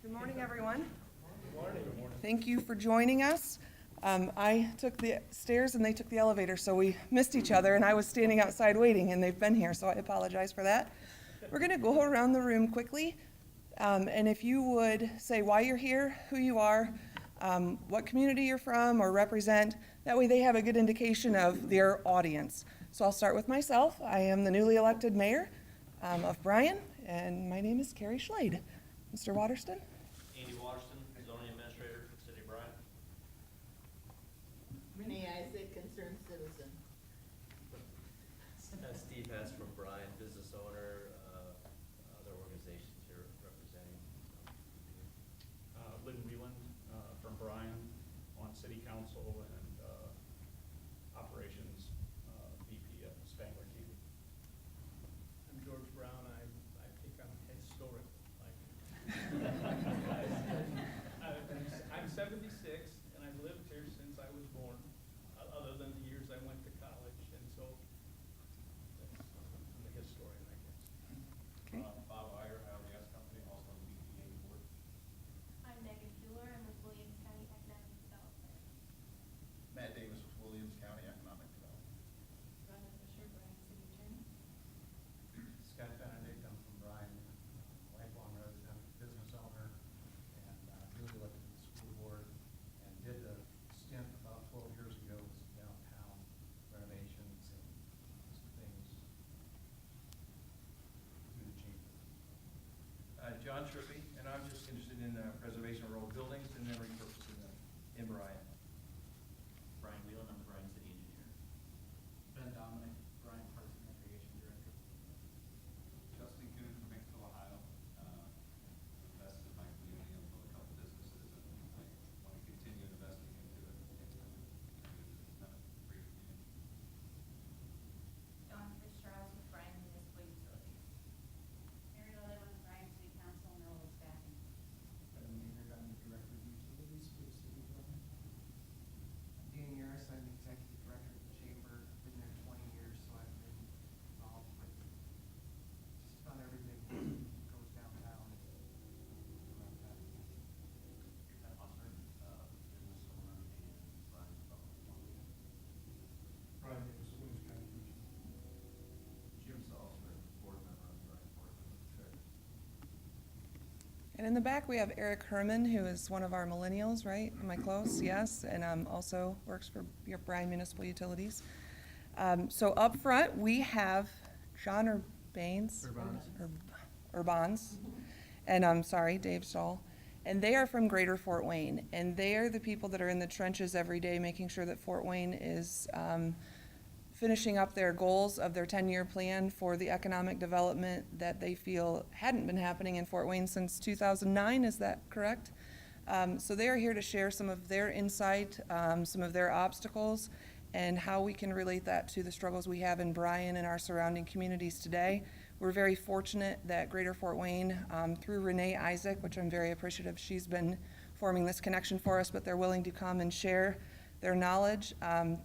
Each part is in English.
Good morning, everyone. Good morning. Thank you for joining us. I took the stairs and they took the elevator, so we missed each other, and I was standing outside waiting, and they've been here, so I apologize for that. We're going to go around the room quickly, and if you would say why you're here, who you are, what community you're from or represent, that way they have a good indication of their audience. So I'll start with myself. I am the newly elected mayor of Bryan, and my name is Carrie Schlade. Mr. Waterston? Andy Waterston, zoning administrator for the city of Bryan. Renee Isaac, concerned citizen. Steve Hess from Bryan, business owner, other organizations here representing. Lynn Wheeland from Bryan on city council and operations VP at Spangler Candy. I'm George Brown. I think I'm historic. I'm 76 and I've lived here since I was born, other than the years I went to college, and so I'm a historian, I guess. Okay. Bob Iyer, LDS Company, also on the BPA board. I'm Megan Fuller. I'm with Williams County Economic Development. Matt Davis with Williams County Economic Development. Rhonda Fisher, Bryan City Attorney. Scott Benedict, I'm from Bryan, lifelong resident, business owner, and newly elected to the school board, and did a stint about 12 years ago with some downtown renovations and some things through the chamber. John Trippy, and I'm just interested in preservation of old buildings and then repurposing them in Bryan. Brian Whelan, I'm the Bryan city engineer. Ben Dominic, Bryan Parks and Recreation Director. Justin Kuhn from Hicksville, Ohio. Invested in my community and built a couple businesses, and I want to continue investing into it. It's not a great community. Dawn Fitzgerald with Bryan Municipal Utilities. Mary Lilly with Bryan City Council and Millville Staffing. Kevin Maynard, I'm the Director of Utilities for the city of Bryan. Dan Yaris, I'm the Executive Director of the Chamber, been there 20 years, so I've been involved with just about everything that goes downtown. Around that. Matt Osmer, business owner and Bryan development. Brian Davis, Williams County Commission. Jim Salzman, board member of the Bryan Board of Trade. And in the back, we have Eric Herman, who is one of our millennials, right? Am I close? Yes, and also works for your Bryan Municipal Utilities. So up front, we have John Urbanes. Urbans. And I'm sorry, Dave Stahl. And they are from Greater Fort Wayne. And they are the people that are in the trenches every day, making sure that Fort Wayne is finishing up their goals of their 10-year plan for the economic development that they feel hadn't been happening in Fort Wayne since 2009. Is that correct? So they are here to share some of their insight, some of their obstacles, and how we can relate that to the struggles we have in Bryan and our surrounding communities today. We're very fortunate that Greater Fort Wayne, through Renee Isaac, which I'm very appreciative, she's been forming this connection for us, but they're willing to come and share their knowledge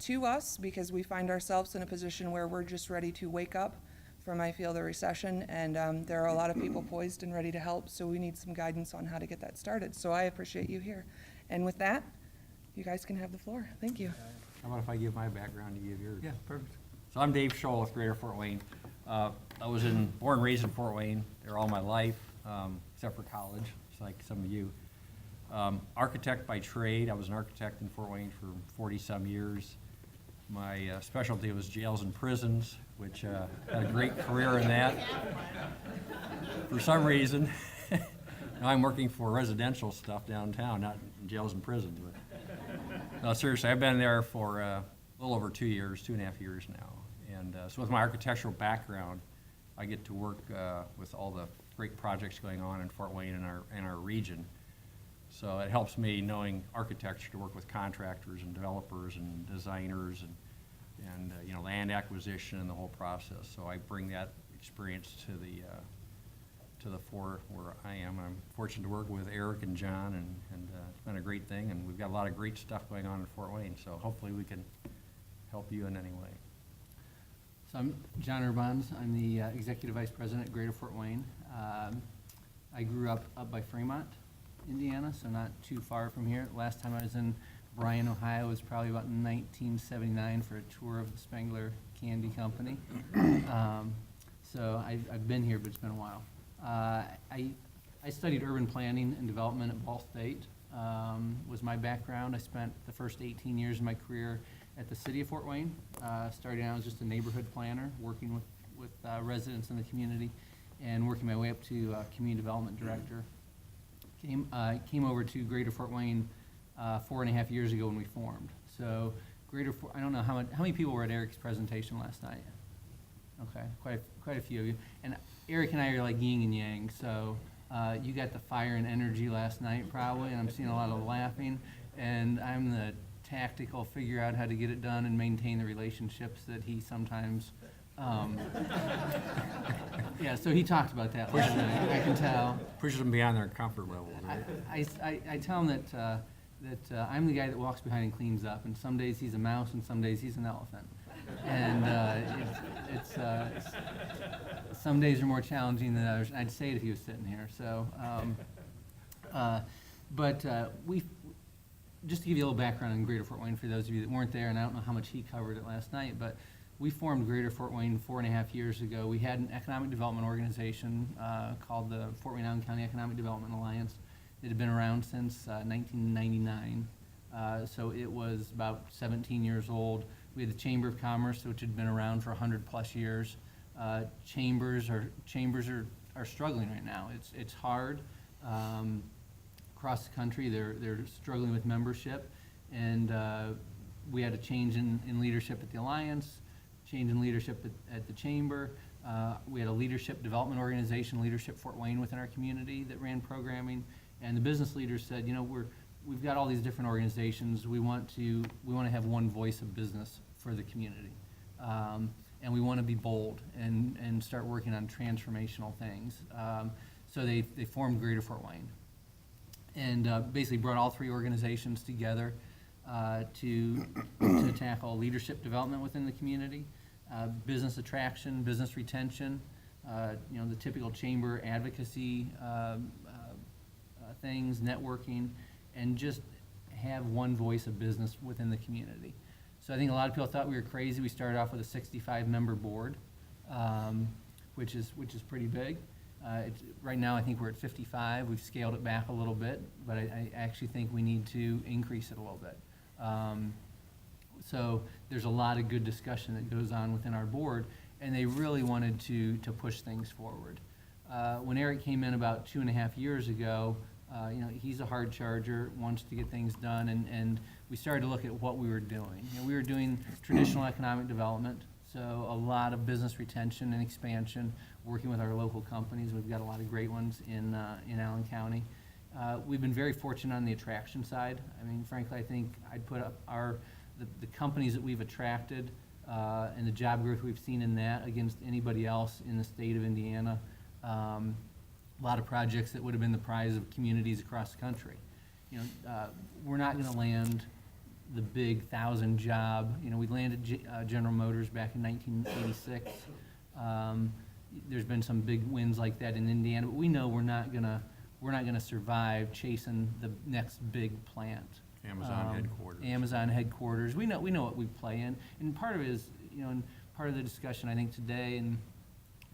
to us, because we find ourselves in a position where we're just ready to wake up from, I feel, the recession, and there are a lot of people poised and ready to help, so we need some guidance on how to get that started. So I appreciate you here. And with that, you guys can have the floor. Thank you. How about if I give my background, you give yours? Yeah, perfect. So I'm Dave Scholl with Greater Fort Wayne. I was born and raised in Fort Wayne there all my life, except for college, just like some of you. Architect by trade. I was an architect in Fort Wayne for 40-some years. My specialty was jails and prisons, which had a great career in that. For some reason, now I'm working for residential stuff downtown, not in jails and prisons. But no, seriously, I've been there for a little over 2 years, 2.5 years now. And so with my architectural background, I get to work with all the great projects going on in Fort Wayne and our region. So it helps me, knowing architecture, to work with contractors and developers and designers and land acquisition and the whole process. So I bring that experience to the fore where I am. I'm fortunate to work with Eric and John, and it's been a great thing. And we've got a lot of great stuff going on in Fort Wayne. So hopefully we can help you in any way. So I'm John Urbans. I'm the Executive Vice President at Greater Fort Wayne. I grew up by Fremont, Indiana, so not too far from here. Last time I was in Bryan, Ohio was probably about 1979 for a tour of the Spengler Candy Company. So I've been here, but it's been a while. I studied urban planning and development at Ball State, was my background. I spent the first 18 years of my career at the city of Fort Wayne. Starting out as just a neighborhood planner, working with residents in the community, and working my way up to community development director. Came over to Greater Fort Wayne 4.5 years ago when we formed. So I don't know how many people were at Eric's presentation last night. Okay, quite a few of you. And Eric and I are like yin and yang. So you got the fire and energy last night probably, and I'm seeing a lot of laughing. And I'm the tactical, figure out how to get it done and maintain the relationships that he sometimes. Yeah, so he talked about that last night. I can tell. Pushes them beyond their comfort level, right? I tell him that I'm the guy that walks behind and cleans up, and some days he's a mouse and some days he's an elephant. And some days are more challenging than others. I'd say it if he was sitting here. So, just to give you a little background on Greater Fort Wayne for those of you that weren't there, and I don't know how much he covered it last night, but we formed Greater Fort Wayne 4.5 years ago. We had an economic development organization called the Fort Wayne Allen County Economic Development Alliance. It had been around since 1999, so it was about 17 years old. We had the Chamber of Commerce, which had been around for 100+ years. Chambers are struggling right now. It's hard. Across the country, they're struggling with membership, and we had a change in leadership at the Alliance, change in leadership at the Chamber. We had a leadership development organization, Leadership Fort Wayne, within our community that ran programming, and the business leaders said, you know, we've got all these different organizations. We want to have one voice of business for the community, and we want to be bold and start working on transformational things. So they formed Greater Fort Wayne, and basically brought all three organizations together to tackle leadership development within the community, business attraction, business retention, you know, the typical chamber advocacy things, networking, and just have one voice of business within the community. So I think a lot of people thought we were crazy. We started off with a 65-member board, which is pretty big. Right now, I think we're at 55. We've scaled it back a little bit, but I actually think we need to increase it a little bit. So there's a lot of good discussion that goes on within our board, and they really wanted to push things forward. When Eric came in about 2.5 years ago, you know, he's a hard charger, wants to get things done, and we started to look at what we were doing. You know, we were doing traditional economic development, so a lot of business retention and expansion, working with our local companies. We've got a lot of great ones in Allen County. We've been very fortunate on the attraction side. I mean, frankly, I think I'd put up the companies that we've attracted and the job growth we've seen in that against anybody else in the state of Indiana. A lot of projects that would have been the prize of communities across the country. You know, we're not going to land the big 1,000 job. You know, we landed General Motors back in 1986. There's been some big wins like that in Indiana, but we know we're not gonna survive chasing the next big plant. Amazon headquarters. Amazon headquarters. We know what we play in, and part of it is, you know, and part of the discussion I think today, and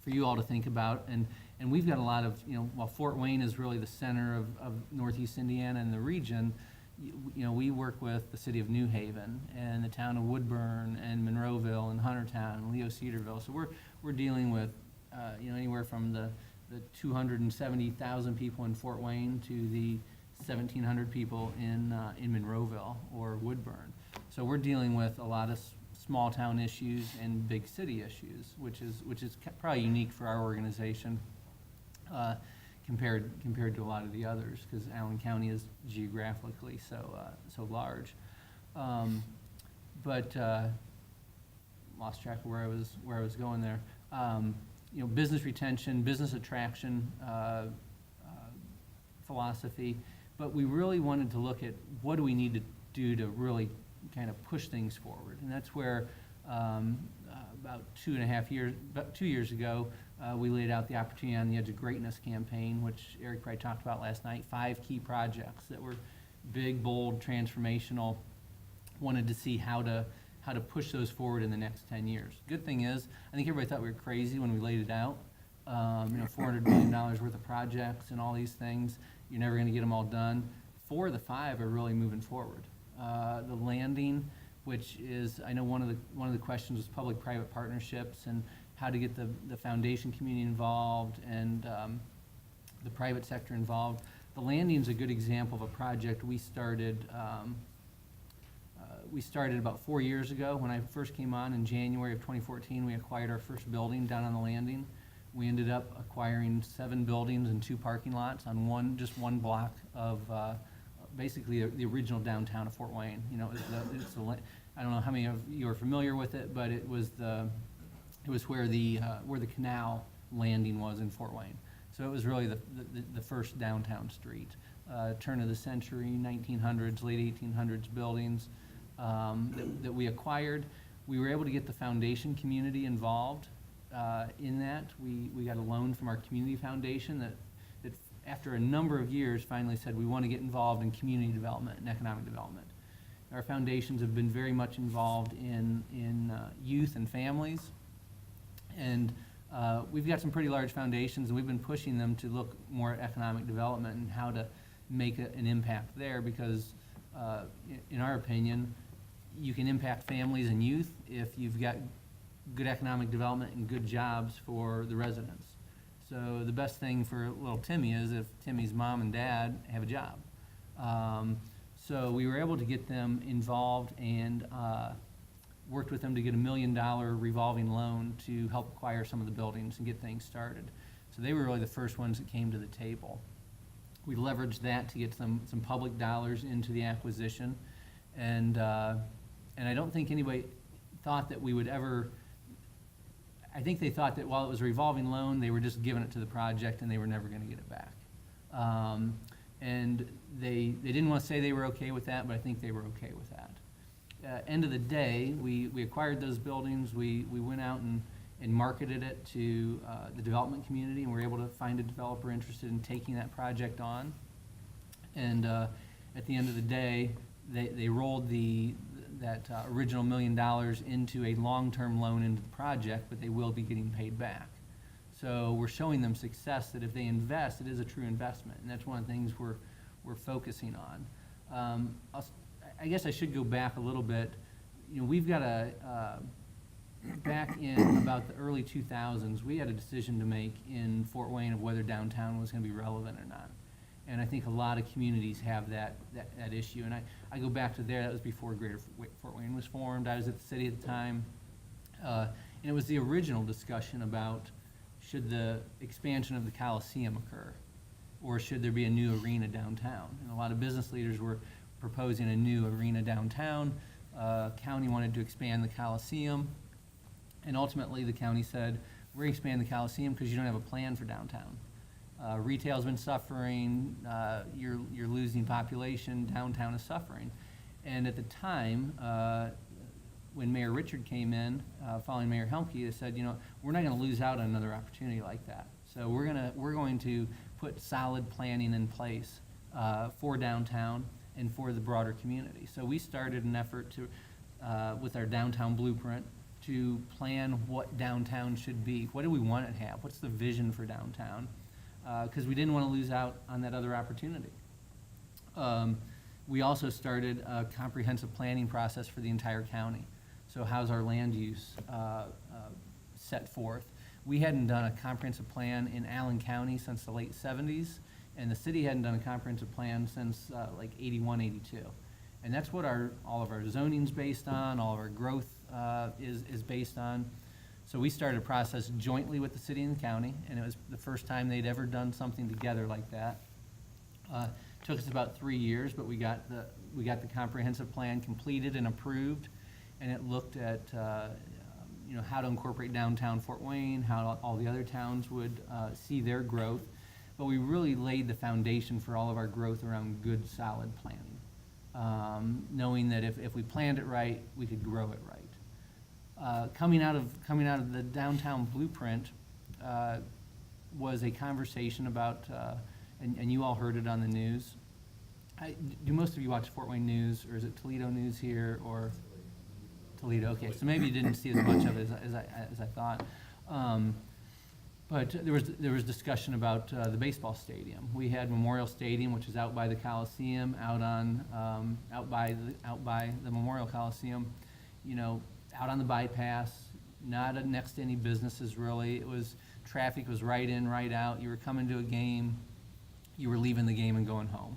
for you all to think about, and we've got a lot of, you know, while Fort Wayne is really the center of Northeast Indiana and the region, you know, we work with the city of New Haven and the town of Woodburn and Monroeville and Huntertown and Leo Cedarville. So we're dealing with, you know, anywhere from the 270,000 people in Fort Wayne to the 1,700 people in Monroeville or Woodburn. So we're dealing with a lot of small town issues and big city issues, which is probably unique for our organization compared to a lot of the others, because Allen County is geographically so large. But lost track of where I was going there. You know, business retention, business attraction philosophy, but we really wanted to look at what do we need to do to really kind of push things forward, and that's where about 2 years ago, We laid out the Opportunity on the Edge of Greatness campaign, which Eric probably talked about last night, 5 key projects that were big, bold, transformational. Wanted to see how to push those forward in the next 10 years. Good thing is, I think everybody thought we were crazy when we laid it out. $400 million worth of projects and all these things. You're never gonna get them all done. 4 of the 5 are really moving forward. The landing, which is, I know one of the questions was public-private partnerships and how to get the foundation community involved and the private sector involved. The landing's a good example of a project we started. We started about 4 years ago. When I first came on in January of 2014, we acquired our first building down on the landing. We ended up acquiring 7 buildings and 2 parking lots on just one block of basically the original downtown of Fort Wayne. You know, I don't know how many of you are familiar with it, but it was where the canal landing was in Fort Wayne. So it was really the first downtown street. Turn of the century, 1900s, late 1800s buildings that we acquired. We were able to get the foundation community involved in that. We got a loan from our community foundation that after a number of years finally said we want to get involved in community development and economic development. Our foundations have been very much involved in youth and families. And we've got some pretty large foundations, and we've been pushing them to look more at economic development and how to make an impact there because, in our opinion, you can impact families and youth if you've got good economic development and good jobs for the residents. So the best thing for little Timmy is if Timmy's mom and dad have a job. So we were able to get them involved and worked with them to get $1 million revolving loan to help acquire some of the buildings and get things started. So they were really the first ones that came to the table. We leveraged that to get some public dollars into the acquisition. And I don't think anybody thought that we would ever, I think they thought that while it was a revolving loan, they were just giving it to the project and they were never gonna get it back. And they didn't want to say they were okay with that, but I think they were okay with that. End of the day, we acquired those buildings, we went out and marketed it to the development community, and we were able to find a developer interested in taking that project on. And at the end of the day, they rolled that original $1 million into a long-term loan into the project, but they will be getting paid back. So we're showing them success that if they invest, it is a true investment, and that's one of the things we're focusing on. I guess I should go back a little bit. You know, we've got back in about the early 2000s, we had a decision to make in Fort Wayne of whether downtown was going to be relevant or not. And I think a lot of communities have that issue. And I go back to there, that was before Greater Fort Wayne was formed. I was at the city at the time. And it was the original discussion about should the expansion of the Coliseum occur, or should there be a new arena downtown? And a lot of business leaders were proposing a new arena downtown. County wanted to expand the Coliseum, and ultimately the county said, we're going to expand the Coliseum because you don't have a plan for downtown. Retail's been suffering, you're losing population, downtown is suffering. And at the time, when Mayor Richard came in, following Mayor Helmke, they said, you know, we're not going to lose out on another opportunity like that. So we're going to put solid planning in place for downtown and for the broader community. So we started an effort to, with our downtown blueprint, to plan what downtown should be. What do we want it to have? What's the vision for downtown? Because we didn't want to lose out on that other opportunity. We also started a comprehensive planning process for the entire county. So how's our land use set forth? We hadn't done a comprehensive plan in Allen County since the late 70s, and the city hadn't done a comprehensive plan since like 81, 82. And that's what all of our zoning's based on, all of our growth is based on. So we started a process jointly with the city and the county, and it was the first time they'd ever done something together like that. Took us about 3 years, but we got the comprehensive plan completed and approved, and it looked at you know, how to incorporate downtown Fort Wayne, how all the other towns would see their growth. But we really laid the foundation for all of our growth around good, solid planning, knowing that if we planned it right, we could grow it right. Coming out of the downtown blueprint, was a conversation about, and you all heard it on the news. Do most of you watch Fort Wayne News, or is it Toledo News here, or? Toledo, okay, so maybe you didn't see as much of it as I thought. But there was discussion about the baseball stadium. We had Memorial Stadium, which is out by the Coliseum, out by the Memorial Coliseum, you know, out on the bypass, not next to any businesses really. It was, traffic was right in, right out. You were coming to a game, you were leaving the game and going home.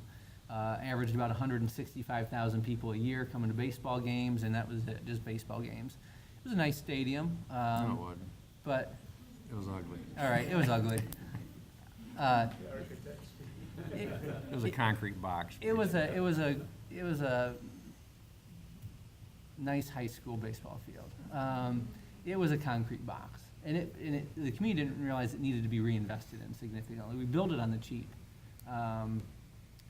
Averaged about 165,000 people a year coming to baseball games, and that was it, just baseball games. It was a nice stadium. No, it wasn't. But, It was ugly. all right, it was ugly. It was a concrete box. It was a nice high school baseball field. It was a concrete box, and the community didn't realize it needed to be reinvested in significantly. We built it on the cheap.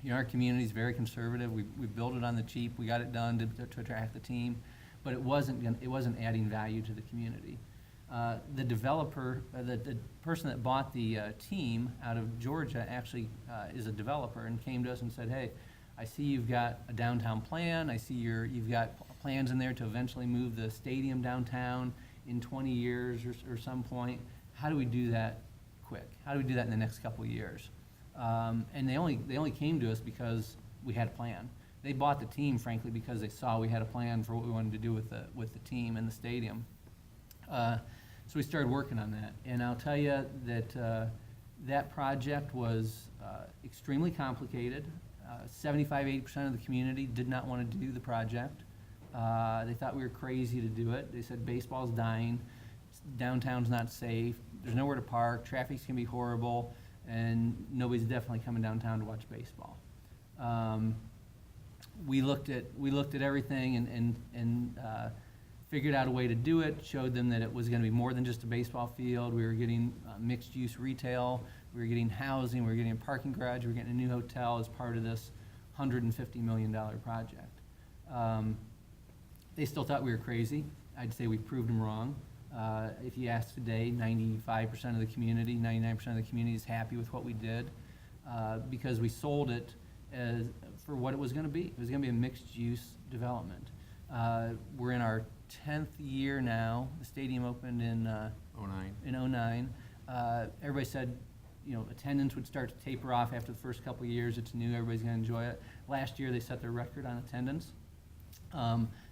You know, our community is very conservative. We built it on the cheap. We got it done to attract the team, but it wasn't adding value to the community. The developer, the person that bought the team out of Georgia actually is a developer and came to us and said, hey, I see you've got a downtown plan. I see you've got plans in there to eventually move the stadium downtown in 20 years or some point. How do we do that quick? How do we do that in the next couple of years? And they only came to us because we had a plan. They bought the team, frankly, because they saw we had a plan for what we wanted to do with the team and the stadium. So we started working on that, and I'll tell you that that project was extremely complicated. 75–80% of the community did not want to do the project. They thought we were crazy to do it. They said baseball's dying, downtown's not safe, there's nowhere to park, traffic's gonna be horrible, and nobody's definitely coming downtown to watch baseball. We looked at everything and figured out a way to do it, showed them that it was gonna be more than just a baseball field. We were getting mixed-use retail, we were getting housing, we were getting a parking garage, we were getting a new hotel as part of this $150 million project. They still thought we were crazy. I'd say we proved them wrong. If you ask today, 95% of the community, 99% of the community is happy with what we did because we sold it for what it was gonna be. It was gonna be a mixed-use development. We're in our 10th year now. The stadium opened in '09. Everybody said, you know, attendance would start to taper off after the first couple of years. It's new, everybody's gonna enjoy it. Last year, they set their record on attendance.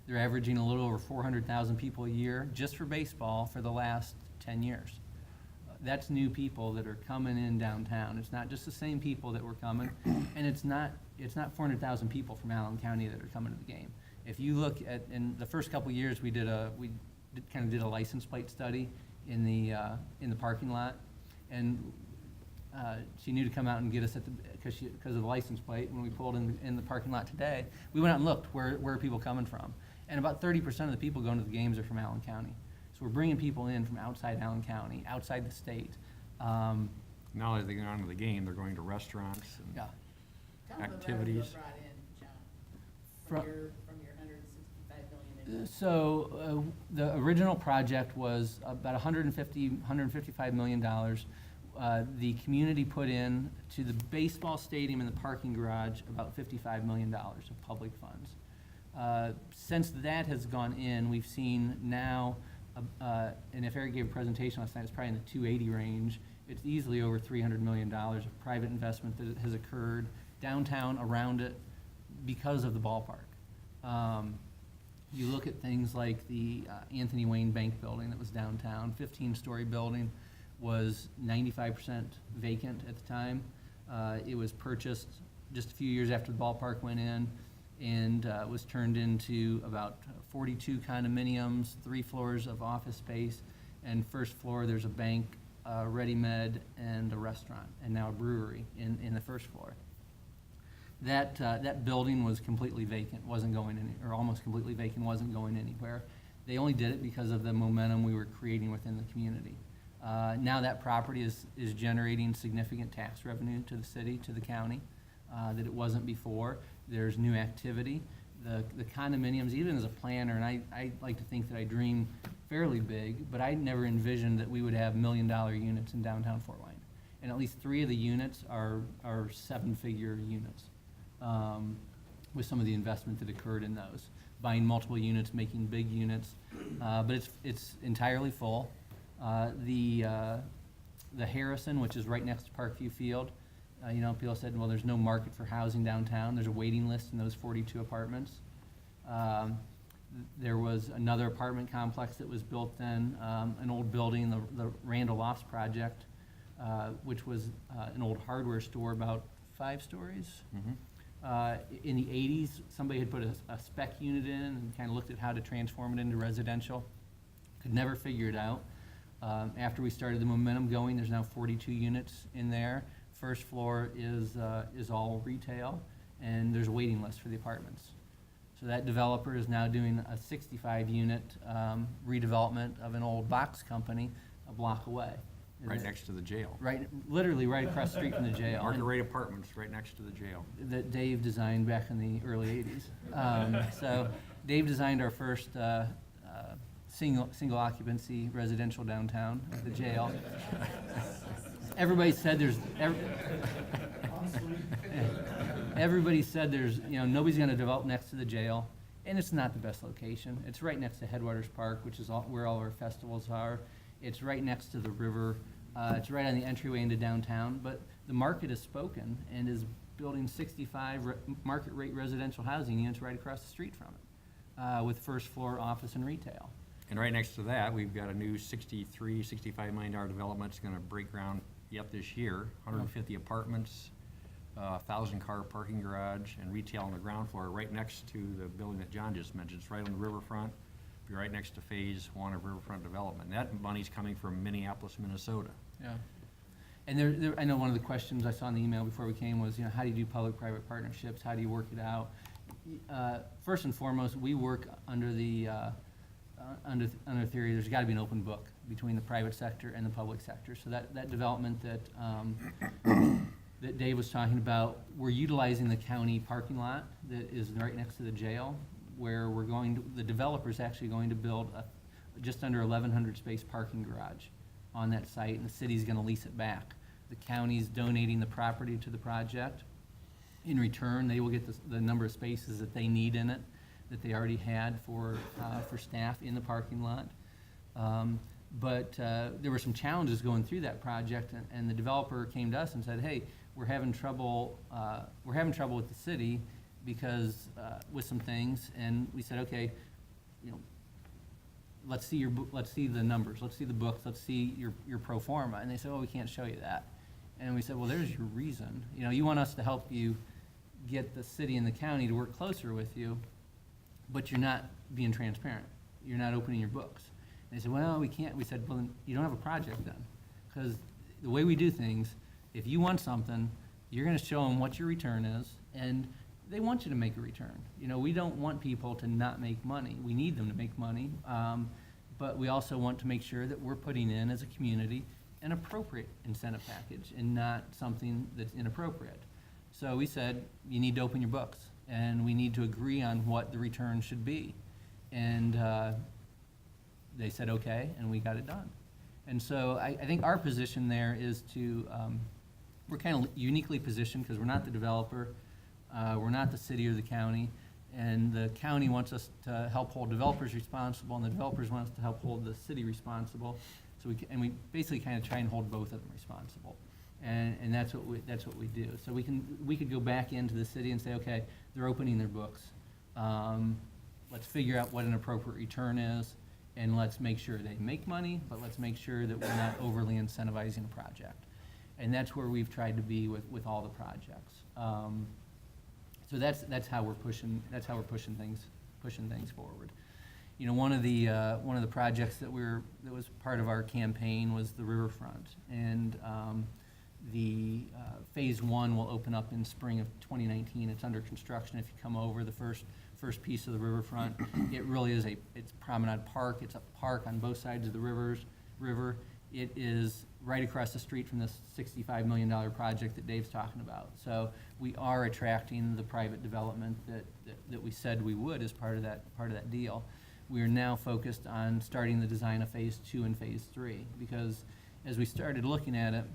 They're averaging a little over 400,000 people a year just for baseball for the last 10 years. That's new people that are coming in downtown. It's not just the same people that were coming, and it's not 400,000 people from Allen County that are coming to the game. If you look at, in the first couple of years, we kind of did a license plate study in the parking lot, and she knew to come out and get us because of the license plate. When we pulled in the parking lot today, we went out and looked where are people coming from, and about 30% of the people going to the games are from Allen County. So we're bringing people in from outside Allen County, outside the state. Now that they get onto the game, they're going to restaurants and Yeah. Tell them about activities. what you brought in, John, from your $165 million. So the original project was about $155 million. The community put in to the baseball stadium and the parking garage about $55 million of public funds. Since that has gone in, we've seen now, and if Eric gave a presentation last night, it's probably in the 280 range. It's easily over $300 million of private investment that has occurred downtown around it because of the ballpark. You look at things like the Anthony Wayne Bank building that was downtown, 15-story building, was 95% vacant at the time. It was purchased just a few years after the ballpark went in and was turned into about 42 condominiums, 3 floors of office space, and first floor there's a bank, Ready Med, and a restaurant, and now a brewery in the first floor. That building was completely vacant, wasn't going any, or almost completely vacant, wasn't going anywhere. They only did it because of the momentum we were creating within the community. Now that property is generating significant tax revenue to the city, to the county, that it wasn't before. There's new activity. the condominiums, even as a planner, and I like to think that I dream fairly big, but I never envisioned that we would have $1 million units in downtown Fort Wayne. And at least 3 of the units are 7-figure units, with some of the investment that occurred in those. Buying multiple units, making big units, but it's entirely full. The Harrison, which is right next to Parkview Field, people said, well, there's no market for housing downtown. There's a waiting list in those 42 apartments. There was another apartment complex that was built then, an old building, the Randall Lofts project, which was an old hardware store, about 5 stories. In the 80s, somebody had put a spec unit in and kind of looked at how to transform it into residential. Could never figure it out. After we started the momentum going, there's now 42 units in there. First floor is all retail, and there's a waiting list for the apartments. So that developer is now doing a 65-unit redevelopment of an old box company a block away. Right next to the jail. Right, literally right across the street from the jail. Market rate apartments right next to the jail. That Dave designed back in the early 80s. So Dave designed our first single occupancy residential downtown at the jail. Everybody said everybody said nobody's going to develop next to the jail, and it's not the best location. It's right next to Headwaters Park, which is where all our festivals are. It's right next to the river. It's right on the entryway into downtown. But the market has spoken and is building 65 market rate residential housing units right across the street from it, with first floor office and retail. And right next to that, we've got a new $65 million development. It's going to break ground yet this year. 150 apartments, 1,000-car parking garage, and retail on the ground floor right next to the building that John just mentioned. It's right on the riverfront. Be right next to Phase 1 of Riverfront Development. And that money's coming from Minneapolis, Minnesota. Yeah. And I know one of the questions I saw in the email before we came was, how do you do public-private partnerships? How do you work it out? First and foremost, we work under the under theory, there's got to be an open book between the private sector and the public sector. So that development that Dave was talking about, we're utilizing the county parking lot that is right next to the jail, where the developer's actually going to build a just under 1,100 space parking garage on that site, and the city's going to lease it back. The county's donating the property to the project. In return, they will get the number of spaces that they need in it, that they already had for staff in the parking lot. But there were some challenges going through that project, and the developer came to us and said, "Hey, we're having trouble with the city because with some things." And we said, "Okay, let's see the numbers, let's see the books, let's see your pro forma." And they said, "Oh, we can't show you that." And we said, "Well, there's your reason. You want us to help you get the city and the county to work closer with you, but you're not being transparent. You're not opening your books." And they said, "Well, we can't." We said, "Well, then you don't have a project then, because the way we do things, if you want something, you're going to show them what your return is, and they want you to make a return. We don't want people to not make money. We need them to make money, but we also want to make sure that we're putting in, as a community, an appropriate incentive package and not something that's inappropriate." So we said, you need to open your books, and we need to agree on what the return should be. And they said, okay, and we got it done. And so I think our position there is we're kind of uniquely positioned because we're not the developer, we're not the city or the county, and the county wants us to help hold developers responsible, and the developers want us to help hold the city responsible. So we basically kind of try and hold both of them responsible, and that's what we do. So we could go back into the city and say, okay, they're opening their books. Let's figure out what an appropriate return is, and let's make sure they make money, but let's make sure that we're not overly incentivizing a project. And that's where we've tried to be with all the projects. So that's how we're pushing things forward. One of the projects that was part of our campaign was the riverfront, and the phase 1 will open up in spring of 2019. It's under construction. If you come over, the first piece of the riverfront, it really is it's Promenade Park. It's a park on both sides of the river. It is right across the street from this $65 million project that Dave's talking about. So we are attracting the private development that we said we would as part of that deal. We are now focused on starting the design of phase 2 and phase 3, because as we started looking at it,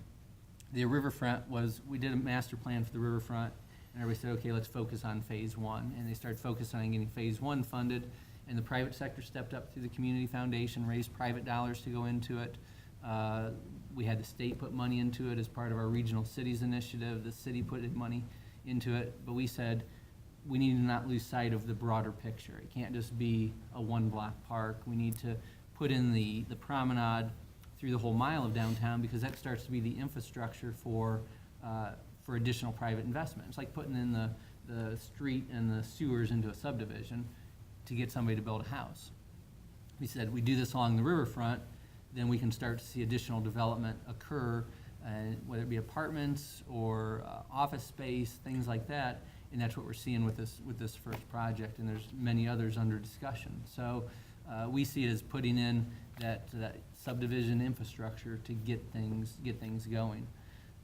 the riverfront we did a master plan for the riverfront, and everybody said, okay, let's focus on phase 1. And they started focusing on getting phase 1 funded, and the private sector stepped up through the community foundation, raised private dollars to go into it. We had the state put money into it as part of our regional cities initiative. The city put in money into it, but we said we need to not lose sight of the broader picture. It can't just be a one-block park. We need to put in the promenade through the whole mile of downtown, because that starts to be the infrastructure for additional private investment. It's like putting in the street and the sewers into a subdivision to get somebody to build a house. We said we do this along the riverfront, then we can start to see additional development occur, whether it be apartments or office space, things like that. And that's what we're seeing with this first project, and there's many others under discussion. So we see it as putting in that subdivision infrastructure to get things going.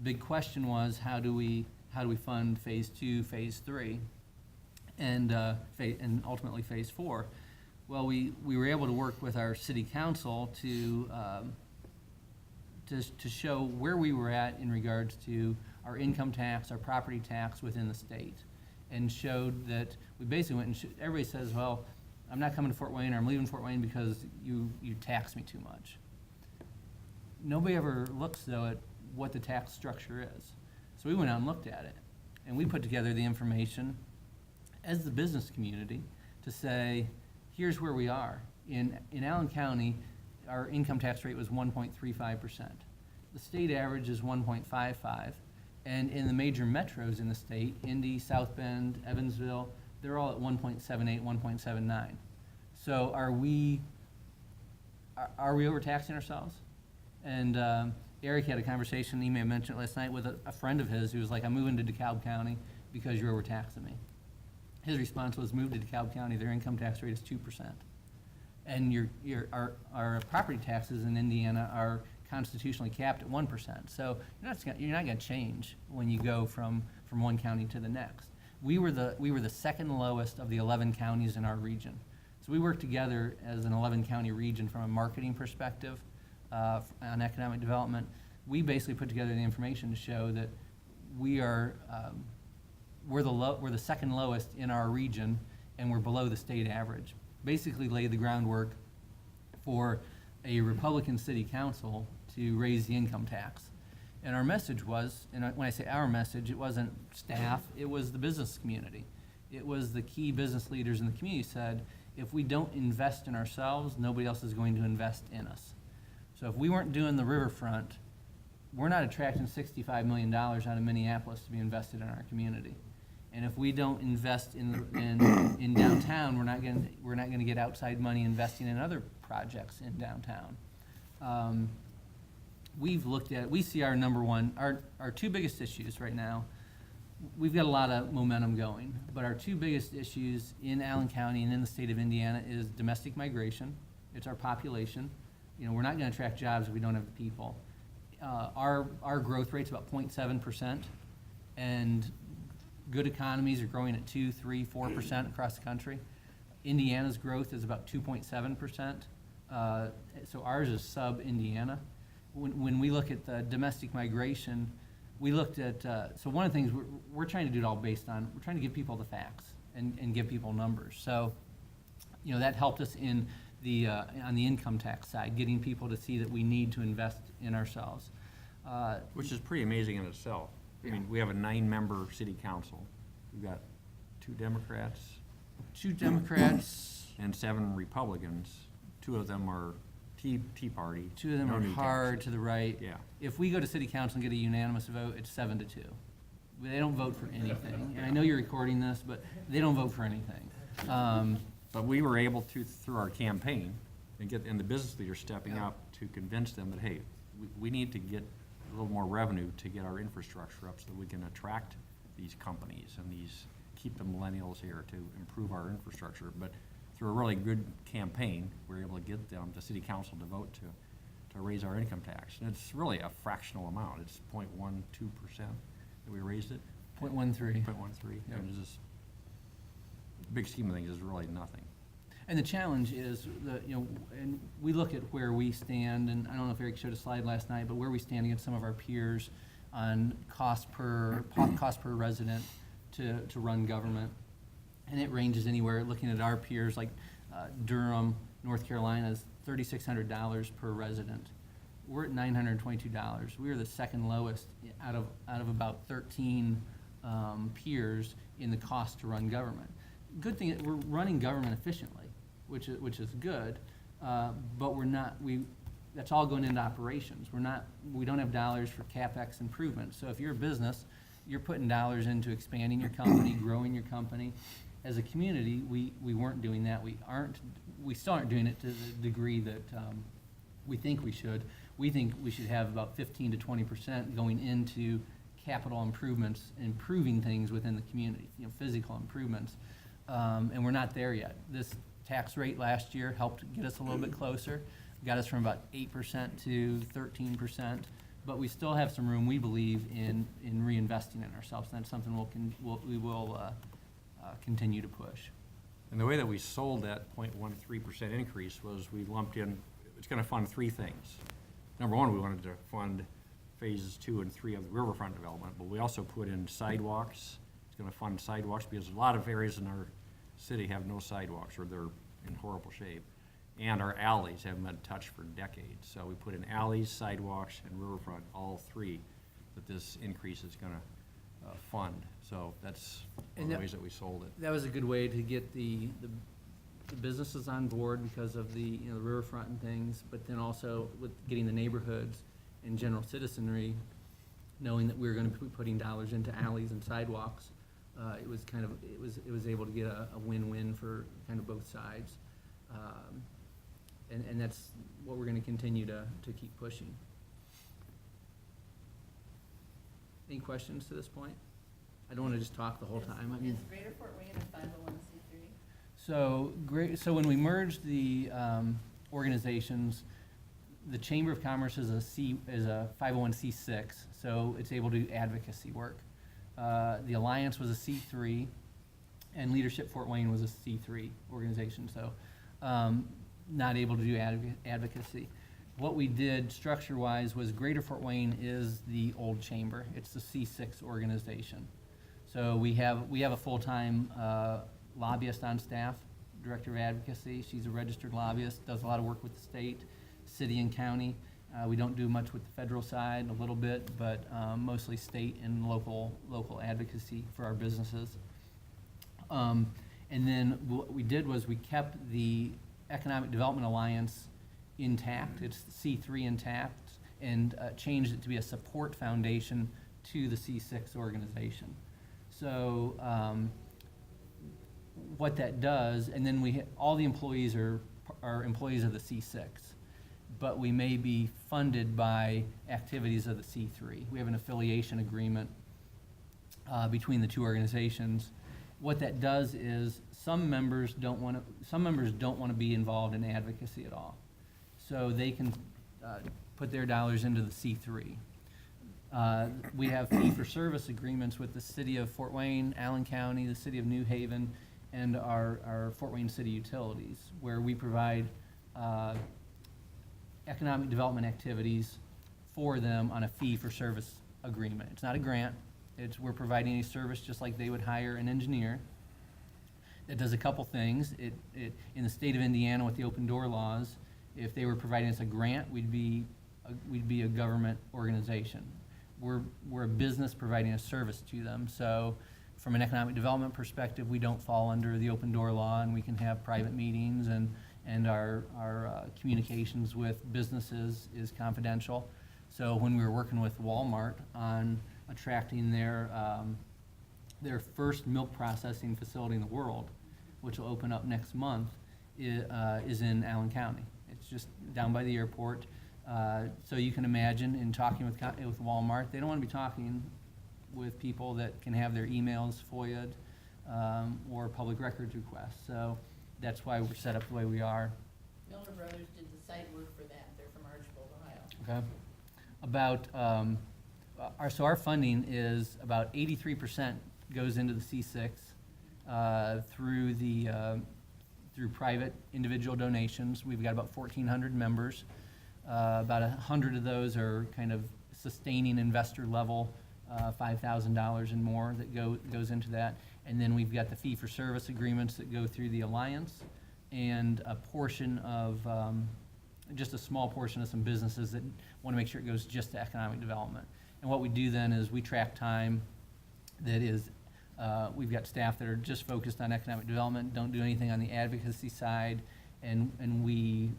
Big question was, how do we fund phase 2, phase 3, and ultimately phase 4? Well, we were able to work with our city council to show where we were at in regards to our income tax, our property tax within the state, and showed that we basically went and everybody says, well, I'm not coming to Fort Wayne, or I'm leaving Fort Wayne because you tax me too much. Nobody ever looks, though, at what the tax structure is. So we went out and looked at it, and we put together the information as the business community to say, here's where we are. In Allen County, our income tax rate was 1.35%. The state average is 1.55%. And in the major metros in the state, Indy, South Bend, Evansville, they're all at 1.78, 1.79. So are we overtaxing ourselves? And Eric had a conversation, he may have mentioned it last night, with a friend of his who was like, I'm moving to DeKalb County because you're overtaxing me. His response was, move to DeKalb County, their income tax rate is 2%. And our property taxes in Indiana are constitutionally capped at 1%. So you're not going to change when you go from one county to the next. We were the second lowest of the 11 counties in our region. So we worked together as an 11-county region from a marketing perspective on economic development. We basically put together the information to show that we're the second lowest in our region, and we're below the state average. Basically laid the groundwork for a Republican city council to raise the income tax. And our message was, and when I say our message, it wasn't staff, it was the business community. It was the key business leaders in the community said, if we don't invest in ourselves, nobody else is going to invest in us. So if we weren't doing the riverfront, we're not attracting $65 million out of Minneapolis to be invested in our community. And if we don't invest in downtown, we're not going to get outside money investing in other projects in downtown. We see our number one, our two biggest issues right now. We've got a lot of momentum going, but our two biggest issues in Allen County and in the state of Indiana is domestic migration. It's our population. We're not going to attract jobs if we don't have the people. Our growth rate's about 0.7%, and good economies are growing at 2, 3, 4% across the country. Indiana's growth is about 2.7%. So ours is sub-Indiana. When we look at the domestic migration, we looked at, so one of the things we're trying to do it all based on, we're trying to give people the facts and give people numbers. So, that helped us in on the income tax side, getting people to see that we need to invest in ourselves. Which is pretty amazing in itself. I mean, we have a 9-member city council. We've got 2 Democrats. 2 Democrats. And 7 Republicans. 2 of them are Tea Party. 2 of them no are new hard taxes. to the right. Yeah. If we go to city council and get a unanimous vote, it's 7-2. They don't vote for anything. And I know you're recording this, but they don't vote for anything. But we were able to, through our campaign, and the business leaders stepping up to convince them that, hey, we need to get a little more revenue to get our infrastructure up so that we can attract these companies and keep the millennials here to improve our infrastructure. But through a really good campaign, we were able to get the city council to vote to raise our income tax. And it's really a fractional amount. It's 0.12% that we raised it. 0.13. 0.13. Yep. And it's just, big scheme of things is really nothing. And the challenge is, and we look at where we stand, and I don't know if Eric showed a slide last night, but where we stand against some of our peers on cost per resident to run government. And it ranges anywhere, looking at our peers, like Durham, North Carolina is $3,600 per resident. We're at $922. We are the second lowest out of about 13 peers in the cost to run government. Good thing, we're running government efficiently, which is good, but that's all going into operations. We don't have dollars for CapEx improvements. So if you're a business, you're putting dollars into expanding your company, growing your company. As a community, we weren't doing that. We still aren't doing it to the degree that we think we should. We think we should have about 15 to 20% going into capital improvements, improving things within the community, physical improvements. And we're not there yet. This tax rate last year helped get us a little bit closer, got us from about 8% to 13%, but we still have some room, we believe, in reinvesting in ourselves, and that's something we will continue to push. And the way that we sold that 0.13% increase was we lumped in, it's gonna fund three things. Number one, we wanted to fund phases 2 and 3 of the riverfront development, but we also put in sidewalks. It's gonna fund sidewalks because a lot of areas in our city have no sidewalks or they're in horrible shape. And our alleys haven't been touched for decades. So we put in alleys, sidewalks, and riverfront, all three, that this increase is gonna fund. So that's one of the ways that we sold it. That was a good way to get the businesses on board because of the the riverfront and things, but then also with getting the neighborhoods and general citizenry, knowing that we were going to be putting dollars into alleys and sidewalks, it was able to get a win-win for kind of both sides, and that's what we're going to continue to keep pushing. Any questions to this point? I don't want to just talk the whole time. I mean, Is Greater Fort Wayne a 501c3? So when we merged the organizations, the Chamber of Commerce is a 501c6, so it's able to do advocacy work. The Alliance was a C3, and Leadership Fort Wayne was a C3 organization, so not able to do advocacy. What we did structure-wise was Greater Fort Wayne is the old chamber. It's the C6 organization. So we have a full-time lobbyist on staff, director of advocacy. She's a registered lobbyist, does a lot of work with the state, city, and county. We don't do much with the federal side, a little bit, but mostly state and local advocacy for our businesses. And then what we did was we kept the Economic Development Alliance intact, it's C3 intact, and changed it to be a support foundation to the C6 organization. So what that does, and then all the employees are employees of the C6, but we may be funded by activities of the C3. We have an affiliation agreement between the two organizations. What that does is some members don't want to be involved in advocacy at all. So they can put their dollars into the C3. We have fee-for-service agreements with the city of Fort Wayne, Allen County, the city of New Haven, and our Fort Wayne City Utilities, where we provide economic development activities for them on a fee-for-service agreement. It's not a grant. We're providing a service just like they would hire an engineer. It does a couple things. In the state of Indiana with the open door laws, if they were providing us a grant, we'd be a government organization. We're a business providing a service to them. So from an economic development perspective, we don't fall under the open door law, and we can have private meetings, and our communications with businesses is confidential. So when we were working with Walmart on attracting their first milk processing facility in the world, which will open up next month, is in Allen County. It's just down by the airport. So you can imagine, in talking with Walmart, they don't want to be talking with people that can have their emails FOIA'd or public records requests. So that's why we're set up the way we are. Miller Brothers did the site work for that. They're from Archbold, Ohio. Okay. About, our funding is about 83% goes into the C6 through through private individual donations. We've got about 1,400 members. About 100 of those are kind of sustaining investor level, $5,000 and more that goes into that. And then we've got the fee-for-service agreements that go through the Alliance, and a portion of, just a small portion of some businesses that want to make sure it goes just to economic development. And what we do then is we track time that is, we've got staff that are just focused on economic development, don't do anything on the advocacy side, and we,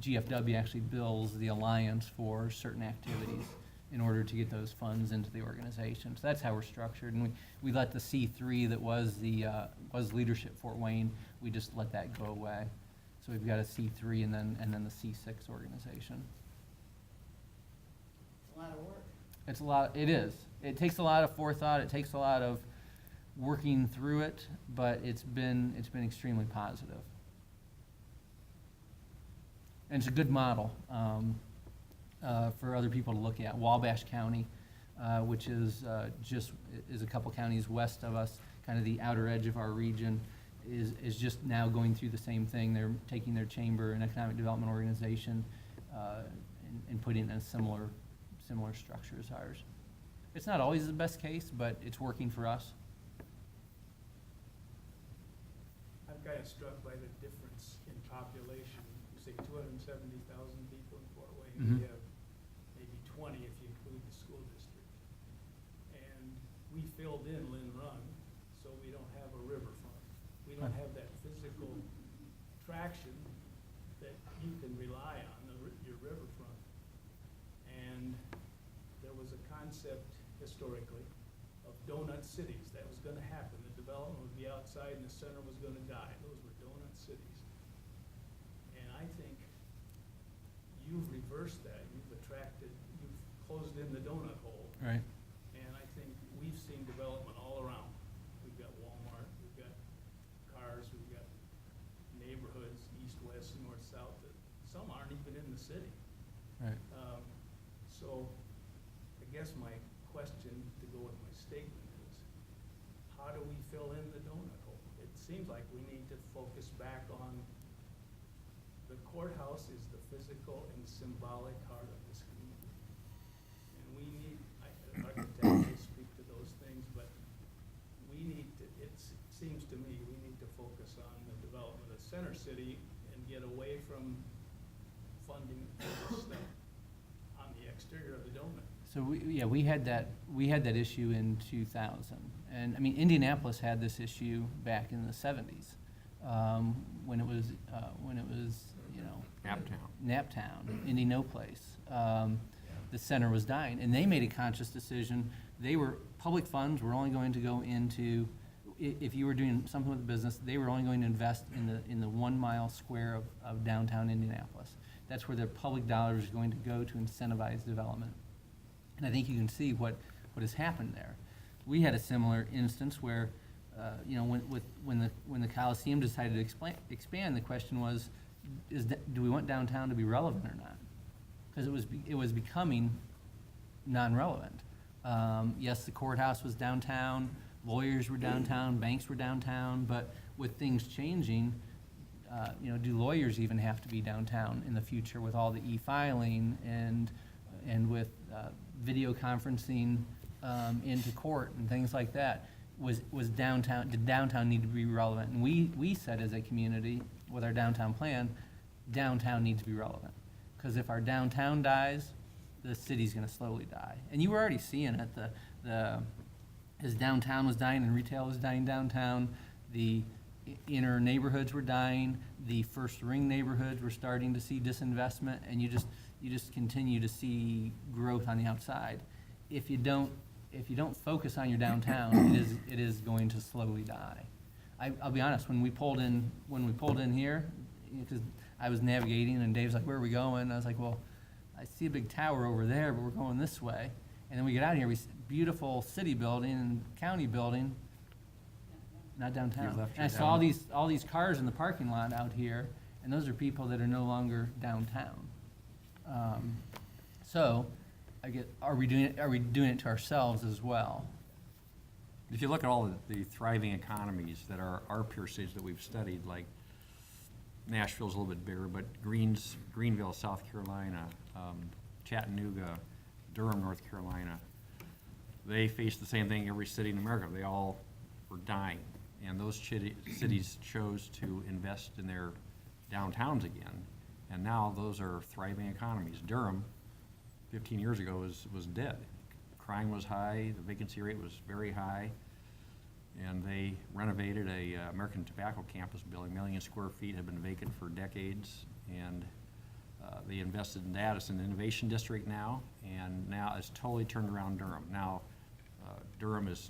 GFW actually bills the Alliance for certain activities in order to get those funds into the organization. So that's how we're structured, and we let the C3 that was was Leadership Fort Wayne, we just let that go away. So we've got a C3 and then the C6 organization. It's a lot of work. It's a lot, it is. It takes a lot of forethought, it takes a lot of working through it, but it's been extremely positive. And it's a good model for other people to look at. Wabash County, which is is a couple counties west of us, kind of the outer edge of our region, is just now going through the same thing. They're taking their chamber and economic development organization and putting in a similar structure as ours. It's not always the best case, but it's working for us. I'm kind of struck by the difference in population. You say 270,000 people in Fort Wayne. Mhm. We have maybe 20 if you include the school district. And we filled in Lynn Run, so we don't have a riverfront. We don't have that physical traction that you can rely on, your riverfront. And there was a concept historically of donut cities. That was gonna happen. The development would be outside and the center was gonna die. Those were donut cities. And I think you've reversed that. You've closed in the donut hole. Right. And I think we've seen development all around. We've got Walmart, we've got cars, we've got neighborhoods, east, west, north, south, that some aren't even in the city. Right. So I guess my question to go with my statement is, how do we fill in the donut hole? It seems like we need to focus back on the courthouse is the physical and symbolic heart of this community. And we need, architects will speak to those things, but we need to, seems to me, we need to focus on the development of Center City and get away from funding this stuff on the exterior of the donut. So we had that issue in 2000, and I mean Indianapolis had this issue back in the 70s when it was Naptown, Indianapolis. The center was dying, and they made a conscious decision. Public funds were only going to go into, if you were doing something with the business, they were only going to invest in the 1 mile square of downtown Indianapolis. That's where their public dollars are going to go to incentivize development. And I think you can see what has happened there. We had a similar instance where, when the Coliseum decided to expand, the question was, do we want downtown to be relevant or not? Because it was becoming non-relevant. Yes, the courthouse was downtown, lawyers were downtown, banks were downtown, but with things changing, do lawyers even have to be downtown in the future with all the e-filing and with video conferencing into court and things like that? Did downtown need to be relevant? And we said as a community with our downtown plan, downtown needs to be relevant. Because if our downtown dies, the city's gonna slowly die. And you were already seeing it, as downtown was dying and retail was dying downtown, the inner neighborhoods were dying, the first ring neighborhoods were starting to see disinvestment, and you just continue to see growth on the outside. If you don't focus on your downtown, it is going to slowly die. I'll be honest, when we pulled in here, because I was navigating and Dave's like, where are we going? And I was like, well, I see a big tower over there, but we're going this way. And then we get out here, we see beautiful city building and county building, not downtown. And I saw all these cars in the parking lot out here, and those are people that are no longer downtown. So, are we doing it to ourselves as well? If you look at all the thriving economies that are our peer cities that we've studied, like Nashville's a little bit bigger, but Greenville, South Carolina, Chattanooga, Durham, North Carolina, they face the same thing every city in America. They all were dying. And those cities chose to invest in their downtowns again. And now those are thriving economies. Durham, 15 years ago, was dead. Crime was high, the vacancy rate was very high, and they renovated a American Tobacco campus building. 1 million square feet had been vacant for decades, and they invested in that. It's an innovation district now, and now it's totally turned around Durham. Now, Durham is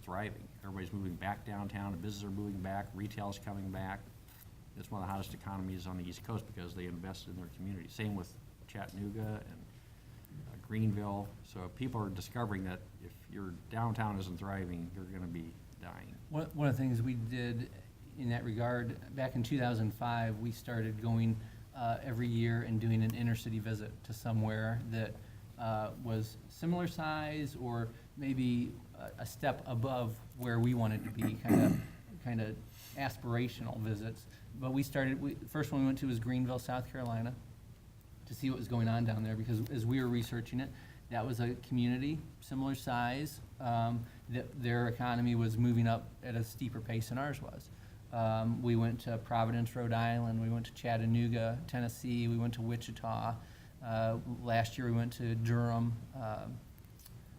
thriving. Everybody's moving back downtown, the businesses are moving back, retail's coming back. It's one of the hottest economies on the East Coast because they invested in their community. Same with Chattanooga and Greenville. So people are discovering that if your downtown isn't thriving, you're going to be dying. One of the things we did in that regard, back in 2005, we started going every year and doing an inner-city visit to somewhere that was similar size or maybe a step above where we wanted to be, kind of aspirational visits. But first one we went to was Greenville, South Carolina, to see what was going on down there, because as we were researching it, that was a community, similar size, that their economy was moving up at a steeper pace than ours was. We went to Providence, Rhode Island, we went to Chattanooga, Tennessee, we went to Wichita. Last year we went to Durham,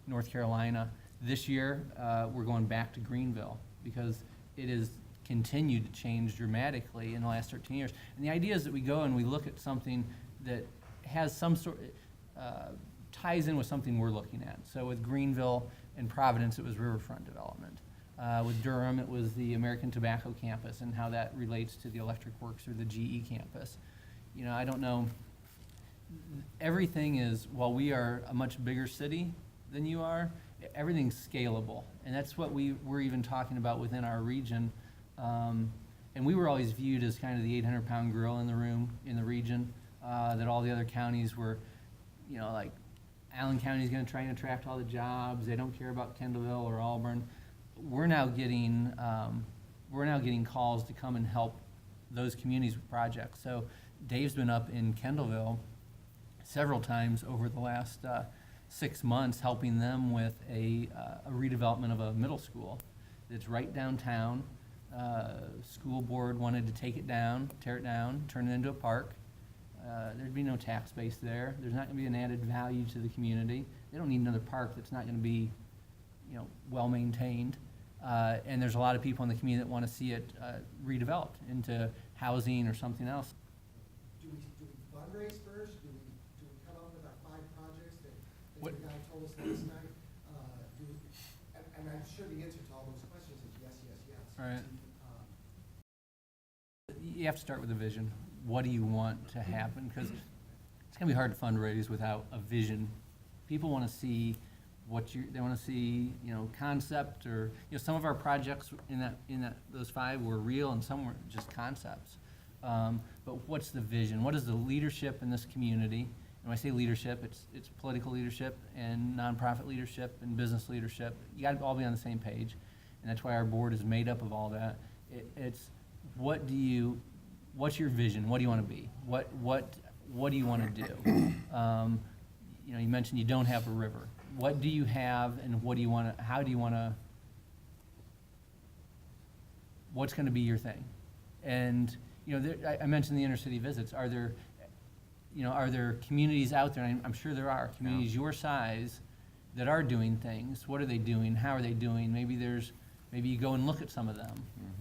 North Carolina. This year, we're going back to Greenville because it has continued to change dramatically in the last 13 years. And the idea is that we go and we look at something that has some sort, ties in with something we're looking at. So with Greenville and Providence, it was riverfront development. With Durham, it was the American Tobacco campus and how that relates to the Electric Works or the GE campus. You know, I don't know. Everything is, while we are a much bigger city than you are, everything's scalable. And that's what we're even talking about within our region. And we were always viewed as kind of the 800-pound gorilla in the room, in the region, that all the other counties were, you know, like Allen County's going to try and attract all the jobs. They don't care about Kendallville or Auburn. We're now getting calls to come and help those communities with projects. So Dave's been up in Kendallville several times over the last 6 months, helping them with a redevelopment of a middle school that's right downtown. School board wanted to take it down, tear it down, turn it into a park. There'd be no tax base there. There's not going to be an added value to the community. They don't need another park that's not going to be, you know, well maintained. And there's a lot of people in the community that want to see it redeveloped into housing or something else. Do we fundraise first? Do we come up with our 5 projects that What- the guy told us last night? And I'm sure the answer to all those questions is yes, yes, yes. All right. You have to start with a vision. What do you want to happen? Because it's going to be hard to fundraise without a vision. People want to see they want to see, you know, concept, or, you know, some of our projects in those 5 were real and some were just concepts. But what's the vision? What is the leadership in this community? And when I say leadership, it's political leadership and nonprofit leadership and business leadership. You got to all be on the same page, and that's why our board is made up of all that. What's your vision? What do you want to be? What do you want to do? You know, you mentioned you don't have a river. What do you have, and what do you want to? How do you want to? What's going to be your thing? And you know, I mentioned the inner city visits. Are there communities out there? And I'm sure there are communities your size that are doing things. What are they doing? How are they doing? Maybe you go and look at some of them,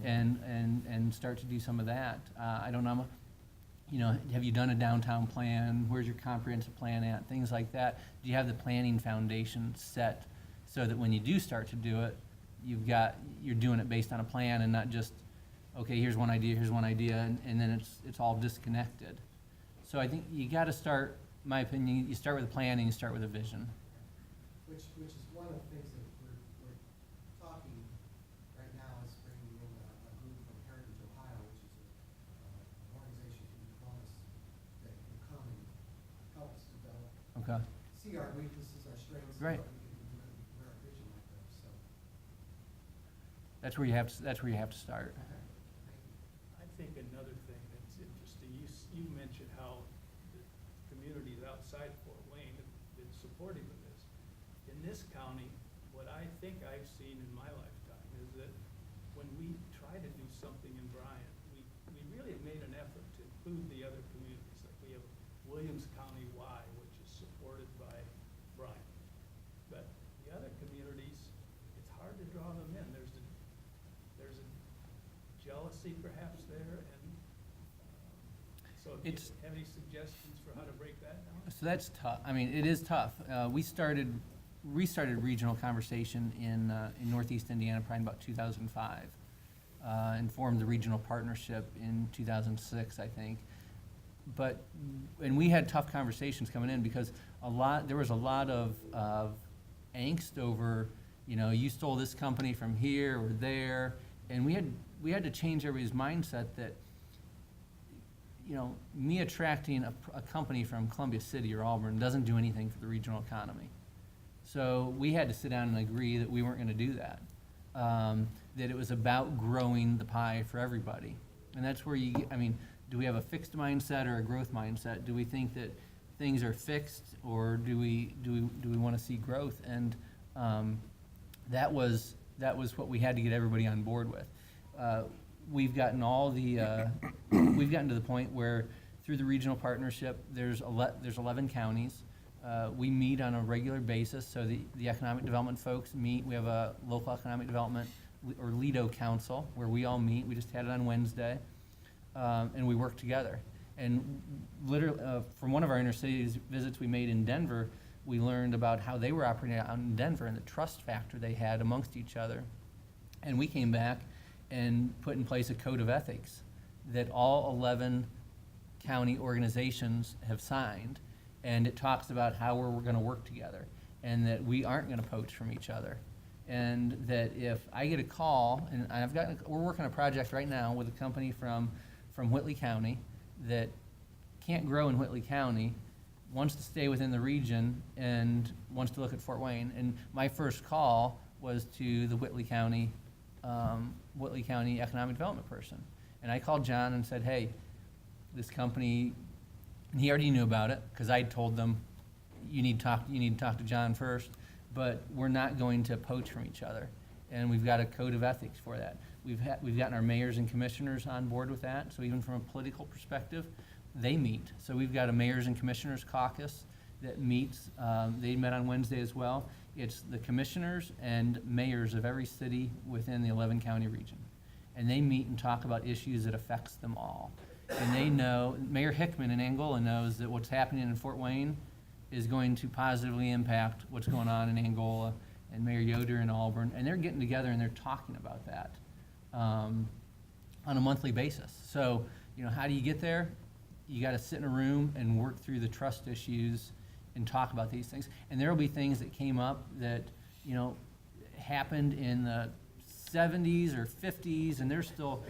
and start to do some of that. I don't know. You know, have you done a downtown plan? Where's your comprehensive plan at? Things like that. Do you have the planning foundation set so that when you do start to do it, you're doing it based on a plan and not just, okay, here's one idea, and then it's all disconnected. So I think you got to start, in my opinion, you start with a plan and you start with a vision. Which is one of the things that we're talking right now, is bringing in a group from Heritage Ohio, which is an organization from Columbus that will come and help us Right. Wear a vision like that, so. That's where you have to start. I think another thing that's interesting, you mentioned how the communities outside Fort Wayne have been supportive of this. In this county, what I think I've seen in my lifetime is that when we try to do something in Bryan, we really have made an effort to include the other communities. Like we have Williams County Y, which is supported by Bryan. But the other communities, it's hard to draw them in. There's a jealousy perhaps there, and so do you It's- have any suggestions for how to break that down? So that's tough. I mean, it is tough. We restarted regional conversation in Northeast Indiana probably in about 2005, and formed the regional partnership in 2006, I think. And we had tough conversations coming in because there was a lot of angst over, you stole this company from here or there, and we had to change everybody's mindset that, me attracting a company from Columbia City or Auburn doesn't do anything for the regional economy. So we had to sit down and agree that we weren't going to do that. That it was about growing the pie for everybody. And that's where do we have a fixed mindset or a growth mindset? Do we think that things are fixed, or do we want to see growth? And that was what we had to get everybody on board with. We've gotten we've gotten to the point where through the regional partnership, there's 11 counties. We meet on a regular basis, so the economic development folks meet. We have a local economic development or LEDO council where we all meet. We just had it on Wednesday, and we work together. And literally, from one of our inner cities visits we made in Denver, we learned about how they were operating out in Denver and the trust factor they had amongst each other. And we came back and put in place a code of ethics that all 11 county organizations have signed. And it talks about how we're going to work together, and that we aren't going to poach from each other. And that if I get a call, and we're working on a project right now with a company from Whitley County that can't grow in Whitley County, wants to stay within the region, and wants to look at Fort Wayne. And my first call was to the Whitley County economic development person. And I called John and said, hey, this company, and he already knew about it because I told them, you need to talk to John first, but we're not going to poach from each other. And we've got a code of ethics for that. We've gotten our mayors and commissioners on board with that. So even from a political perspective, they meet. So we've got a mayors and commissioners caucus that meets. They met on Wednesday as well. It's the commissioners and mayors of every city within the 11 county region. And they meet and talk about issues that affects them all. And they know, Mayor Hickman in Angola knows that what's happening in Fort Wayne is going to positively impact what's going on in Angola, and Mayor Yoder in Auburn, and they're getting together and they're talking about that on a monthly basis. So, how do you get there? You got to sit in a room and work through the trust issues and talk about these things. And there will be things that came up that, happened in the 70s or 50s, and they're still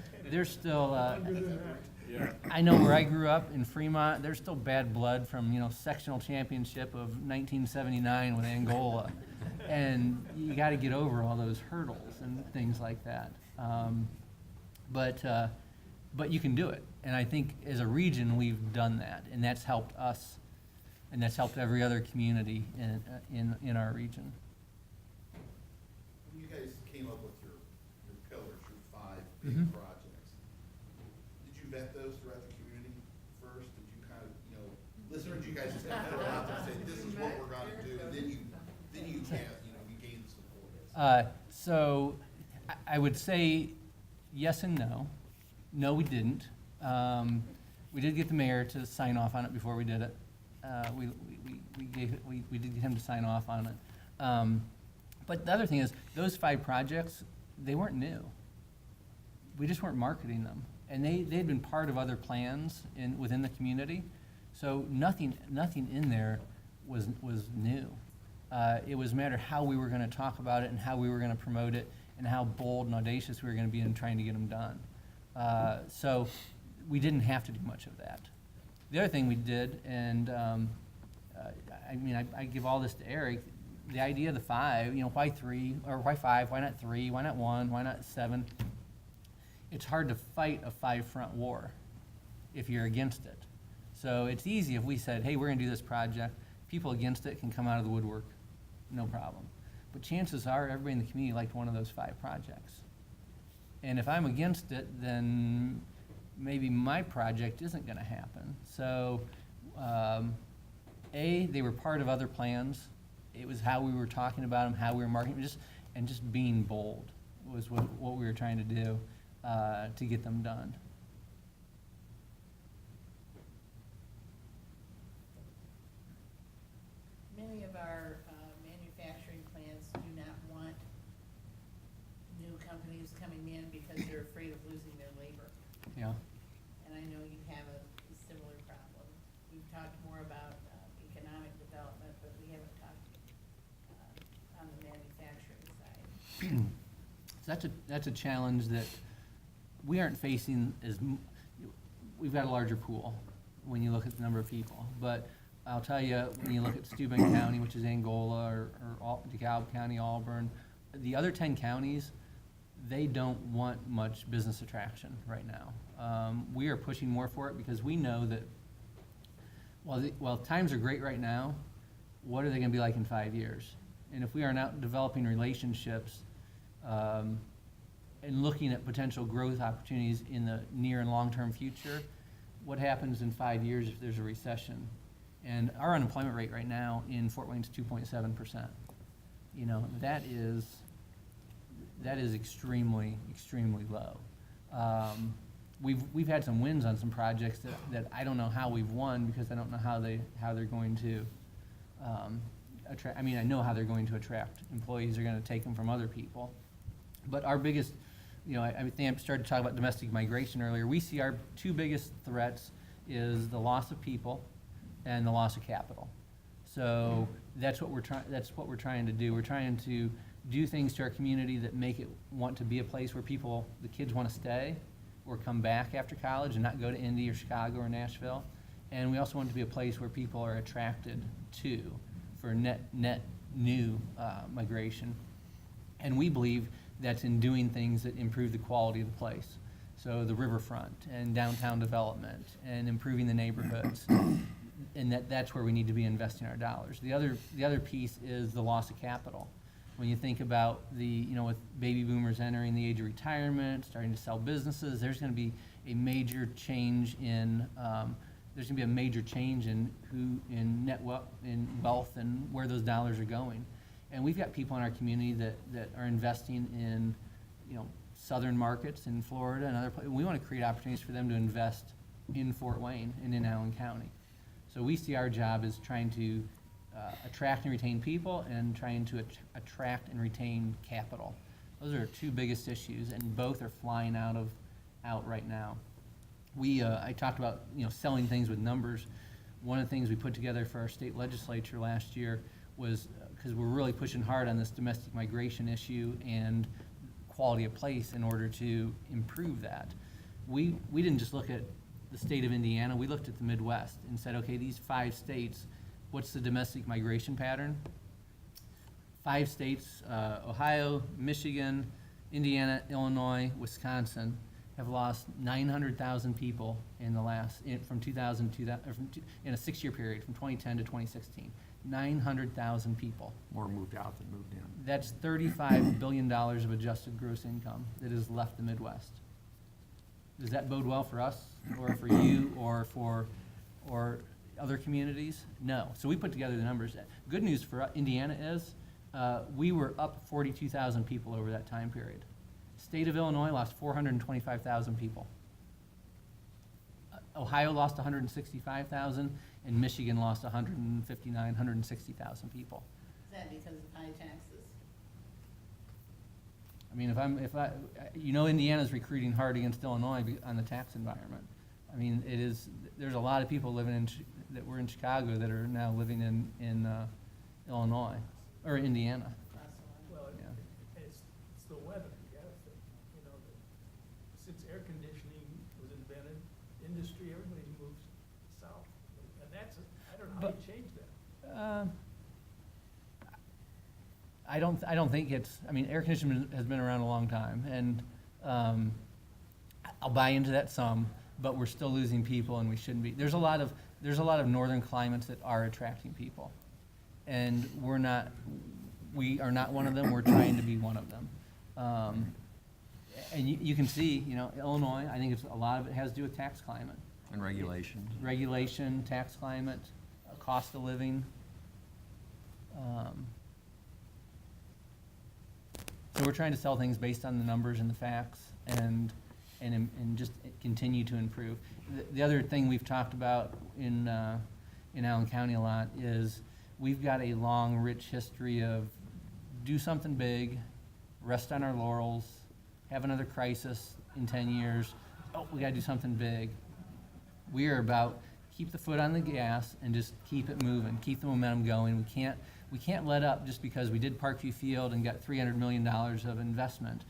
I know where I grew up in Fremont, there's still bad blood from, sectional championship of 1979 with Angola. And you got to get over all those hurdles and things like that. But you can do it. And I think as a region, we've done that. And that's helped us, and that's helped every other community in our region. When you guys came up with your pillars, your 5 big Mhm. projects, did you vet those throughout the community first? Did you kind of, listen, or did you guys just kind of throw it out there and say, this is what we're gonna do, and then you can't, you gain support? So I would say yes and no. No, we didn't. We did get the mayor to sign off on it before we did it. We did get him to sign off on it. But the other thing is, those 5 projects, they weren't new. We just weren't marketing them. And they'd been part of other plans within the community. So nothing in there was new. It was a matter of how we were going to talk about it and how we were going to promote it and how bold and audacious we were going to be in trying to get them done. So we didn't have to do much of that. The other thing we did, and I give all this to Eric, the idea of the 5, why 3, or why 5, why not 3, why not 1, why not 7? It's hard to fight a 5-front war if you're against it. So it's easy if we said, hey, we're gonna do this project, people against it can come out of the woodwork, no problem. But chances are, everybody in the community liked one of those 5 projects. And if I'm against it, then maybe my project isn't gonna happen. So, they were part of other plans. It was how we were talking about them, how we were marketing, just being bold was what we were trying to do to get them done. Many of our manufacturing plants do not want new companies coming in because they're afraid of losing their labor. Yeah. And I know you have a similar problem. We've talked more about economic development, but we haven't talked on the manufacturing side. So that's a challenge that we aren't facing we've got a larger pool when you look at the number of people. But I'll tell you, when you look at Steuben County, which is Angola, or DeKalb County, Auburn, the other 10 counties, they don't want much business attraction right now. We are pushing more for it because we know that while times are great right now, what are they gonna be like in 5 years? And if we are not developing relationships and looking at potential growth opportunities in the near and long-term future, what happens in 5 years if there's a recession? And our unemployment rate right now in Fort Wayne is 2.7%. That is extremely, extremely low. We've had some wins on some projects that I don't know how we've won because I don't know how they're going to attract. I know how they're going to attract employees. They're going to take them from other people. But our biggest, I think I started to talk about domestic migration earlier. We see our 2 biggest threats is the loss of people and the loss of capital. So that's what we're trying to do. We're trying to do things to our community that make it want to be a place where the kids want to stay or come back after college and not go to Indy or Chicago or Nashville. And we also want it to be a place where people are attracted to for net new migration. And we believe that's in doing things that improve the quality of the place. So the riverfront and downtown development and improving the neighborhoods. And that's where we need to be investing our dollars. The other piece is the loss of capital. When you think about with baby boomers entering the age of retirement, starting to sell businesses, there's going to be a major change in wealth and where those dollars are going. And we've got people in our community that are investing in southern markets in Florida and other places. We want to create opportunities for them to invest in Fort Wayne and in Allen County. So we see our job as trying to attract and retain people and trying to attract and retain capital. Those are our 2 biggest issues, and both are flying out right now. I talked about selling things with numbers. One of the things we put together for our state legislature last year was because we're really pushing hard on this domestic migration issue and quality of place in order to improve that. We didn't just look at the state of Indiana, we looked at the Midwest and said, okay, these 5 states, what's the domestic migration pattern? 5 states, Ohio, Michigan, Indiana, Illinois, Wisconsin, have lost 900,000 people in the from 2000 to in a 6-year period, from 2010 to 2016. 900,000 people. More moved out than moved in. That's $35 billion of adjusted gross income that has left the Midwest. Does that bode well for us, or for you, or for other communities? No. So we put together the numbers. Good news for Indiana is we were up 42,000 people over that time period. State of Illinois lost 425,000 people. Ohio lost 165,000, and Michigan lost 160,000 people. Is that because of high taxes? I mean, Indiana's recruiting hard against Illinois on the tax environment. I mean, there's a lot of people that were in Chicago that are now living in Illinois, or Indiana. Well, Yeah. it's the weather, you gotta think, since air conditioning was invented, industry, everybody moves south. And I don't know how you change that. I don't think it's, I mean, air conditioning has been around a long time, and I'll buy into that some, but we're still losing people, and we shouldn't be. There's a lot of northern climates that are attracting people, and we are not one of them. We're trying to be one of them. And you can see, Illinois, I think a lot of it has to do with tax climate. And regulations. Regulation, tax climate, cost of living. So we're trying to sell things based on the numbers and the facts, and just continue to improve. The other thing we've talked about in Allen County a lot is we've got a long, rich history of do something big, rest on our laurels, have another crisis in 10 years. Oh, we gotta do something big. We are about keep the foot on the gas and just keep it moving, keep the momentum going. We can't let up just because we did Parkview Field and got $300 million of investment.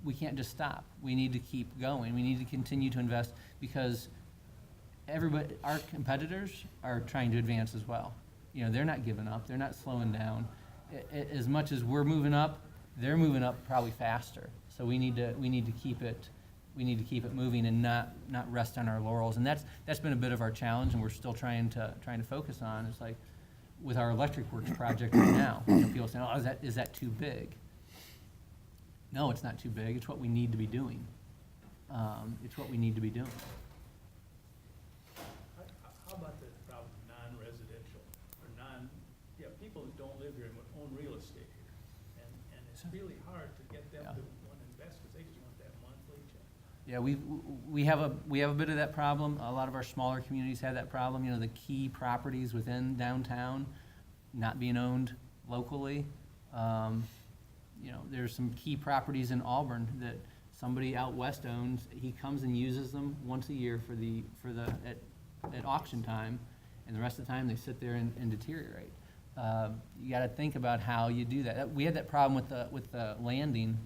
We can't just stop. We need to keep going. We need to continue to invest because our competitors are trying to advance as well. They're not giving up. They're not slowing down. As much as we're moving up, they're moving up probably faster. So we need to keep it moving and not rest on our laurels. And that's been a bit of our challenge, and we're still trying to focus on. It's like with our electric works project right now. People say, "Oh, is that too big?" No, it's not too big. It's what we need to be doing. It's what we need to be doing. How about the problem non-residential, or people that don't live here and own real estate here? And it's really hard to get them to want to invest because they just want that monthly check. Yeah, we have a bit of that problem. A lot of our smaller communities have that problem. The key properties within downtown not being owned locally. There's some key properties in Auburn that somebody out west owns. He comes and uses them once a year at auction time, and the rest of the time they sit there and deteriorate. You got to think about how you do that. We had that problem with the landing.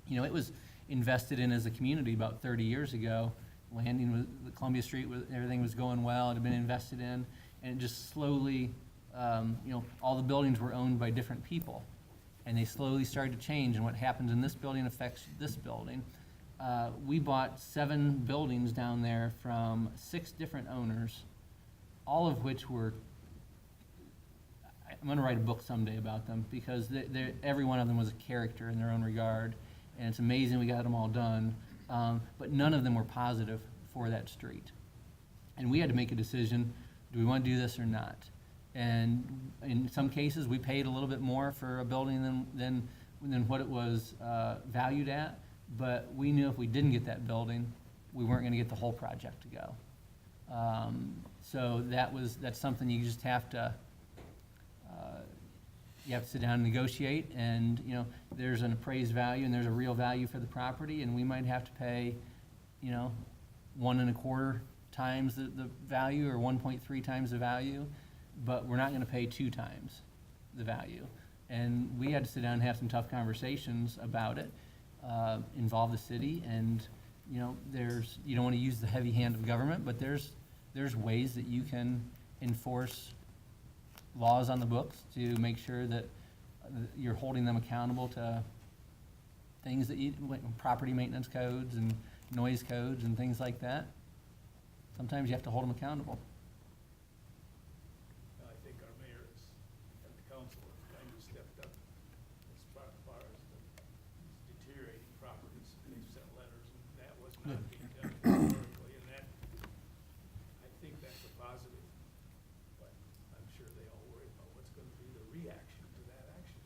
It was invested in as a community about 30 years ago. Landing was the Columbia Street, everything was going well. It had been invested in, and it just slowly, all the buildings were owned by different people, and they slowly started to change. And what happens in this building affects this building. We bought 7 buildings down there from 6 different owners, all of which were. I'm going to write a book someday about them because every one of them was a character in their own regard, and it's amazing we got them all done. But none of them were positive for that street, and we had to make a decision: do we want to do this or not? And in some cases, we paid a little bit more for a building than what it was valued at. But we knew if we didn't get that building, we weren't going to get the whole project to go. So that's something you just have to. You have to sit down and negotiate, and there's an appraised value and there's a real value for the property, and we might have to pay 1.25 times the value or 1.3 times the value, but we're not going to pay 2 times the value. And we had to sit down and have some tough conversations about it, involve the city, and you don't want to use the heavy hand of government, but there's ways that you can enforce laws on the books to make sure that you're holding them accountable to things that property maintenance codes and noise codes and things like that. Sometimes you have to hold them accountable. I think our mayor and the council have kind of stepped up as far as the deteriorating properties. They've sent letters, and that was not being done historically, and that, I think that's a positive. But I'm sure they all worry about what's going to be the reaction to that action.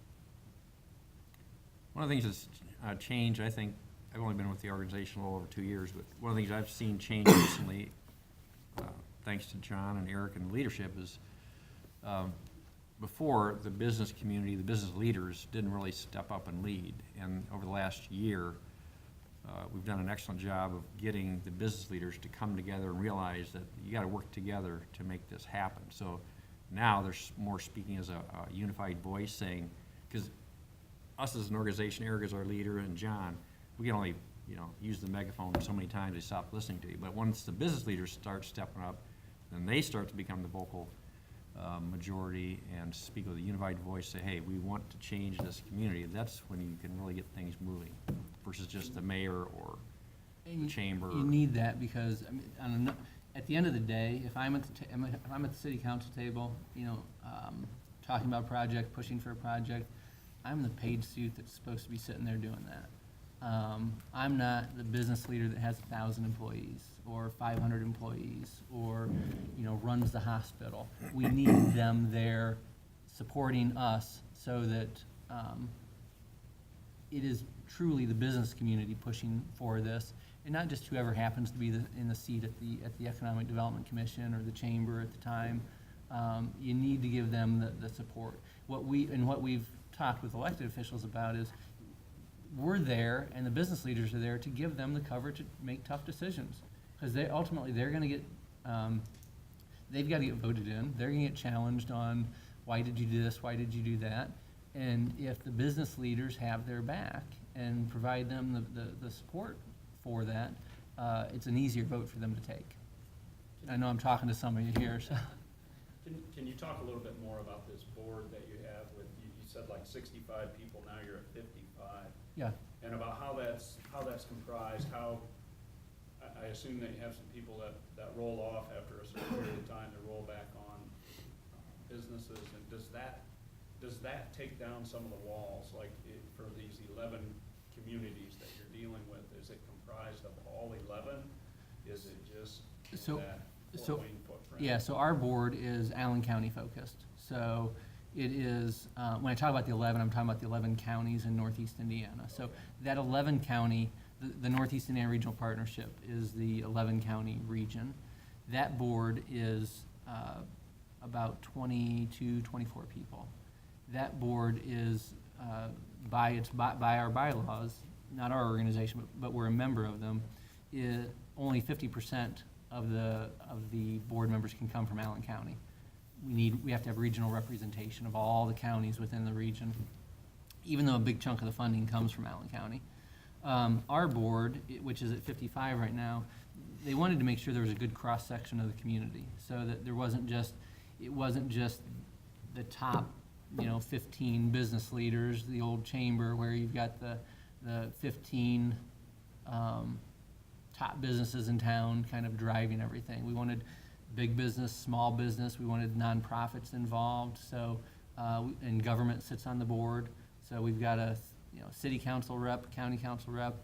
One of the things that's changed, I think, I've only been with the organization a little over 2 years, but one of the things I've seen change recently, thanks to John and Eric and leadership, is before the business community, the business leaders didn't really step up and lead. And over the last year, we've done an excellent job of getting the business leaders to come together and realize that you got to work together to make this happen. So now there's more speaking as a unified voice, saying, because us as an organization, Eric is our leader, and John, we can only use the megaphone so many times they stop listening to you. But once the business leaders start stepping up, then they start to become the vocal majority and speak with a unified voice, say, hey, we want to change this community, that's when you can really get things moving, versus just the mayor or And the you- chamber. You need that because, I mean, at the end of the day, if I'm at if I'm at the city council table, talking about a project, pushing for a project, I'm the paid suit that's supposed to be sitting there doing that. I'm not the business leader that has 1,000 employees or 500 employees or, runs the hospital. We need them there supporting us so that it is truly the business community pushing for this, and not just whoever happens to be in the seat at the Economic Development Commission or the chamber at the time. You need to give them the support. What we've talked with elected officials about is we're there, and the business leaders are there to give them the cover to make tough decisions, because they're going to get they've got to get voted in. They're going to get challenged on why did you do this, why did you do that, and if the business leaders have their back and provide them the support for that, it's an easier vote for them to take. I know I'm talking to some of you here, so. Can you talk a little bit more about this board that you have with, you said like 65 people, now you're at 55. Yeah. And about how that's comprised, I assume that you have some people that roll off after a certain period of time, to roll back on businesses, and does that take down some of the walls, like for these 11 communities that you're dealing with? Is it comprised of all 11? Is it just that Fort Wayne footprint? Yeah, so our board is Allen County focused. So it is, when I talk about the 11, I'm talking about the 11 counties in Northeast Indiana. So that 11 county, the Northeast Indiana Regional Partnership is the 11 county region. That board is about 22, 24 people. That board is, by our bylaws, not our organization, but we're a member of them, only 50% of the board members can come from Allen County. We have to have regional representation of all the counties within the region, even though a big chunk of the funding comes from Allen County. Our board, which is at 55 right now, they wanted to make sure there was a good cross-section of the community, so that it wasn't just the top, 15 business leaders, the old chamber where you've got the 15 top businesses in town kind of driving everything. We wanted big business, small business, we wanted nonprofits involved, so, and government sits on the board. So we've got a, city council rep, county council rep,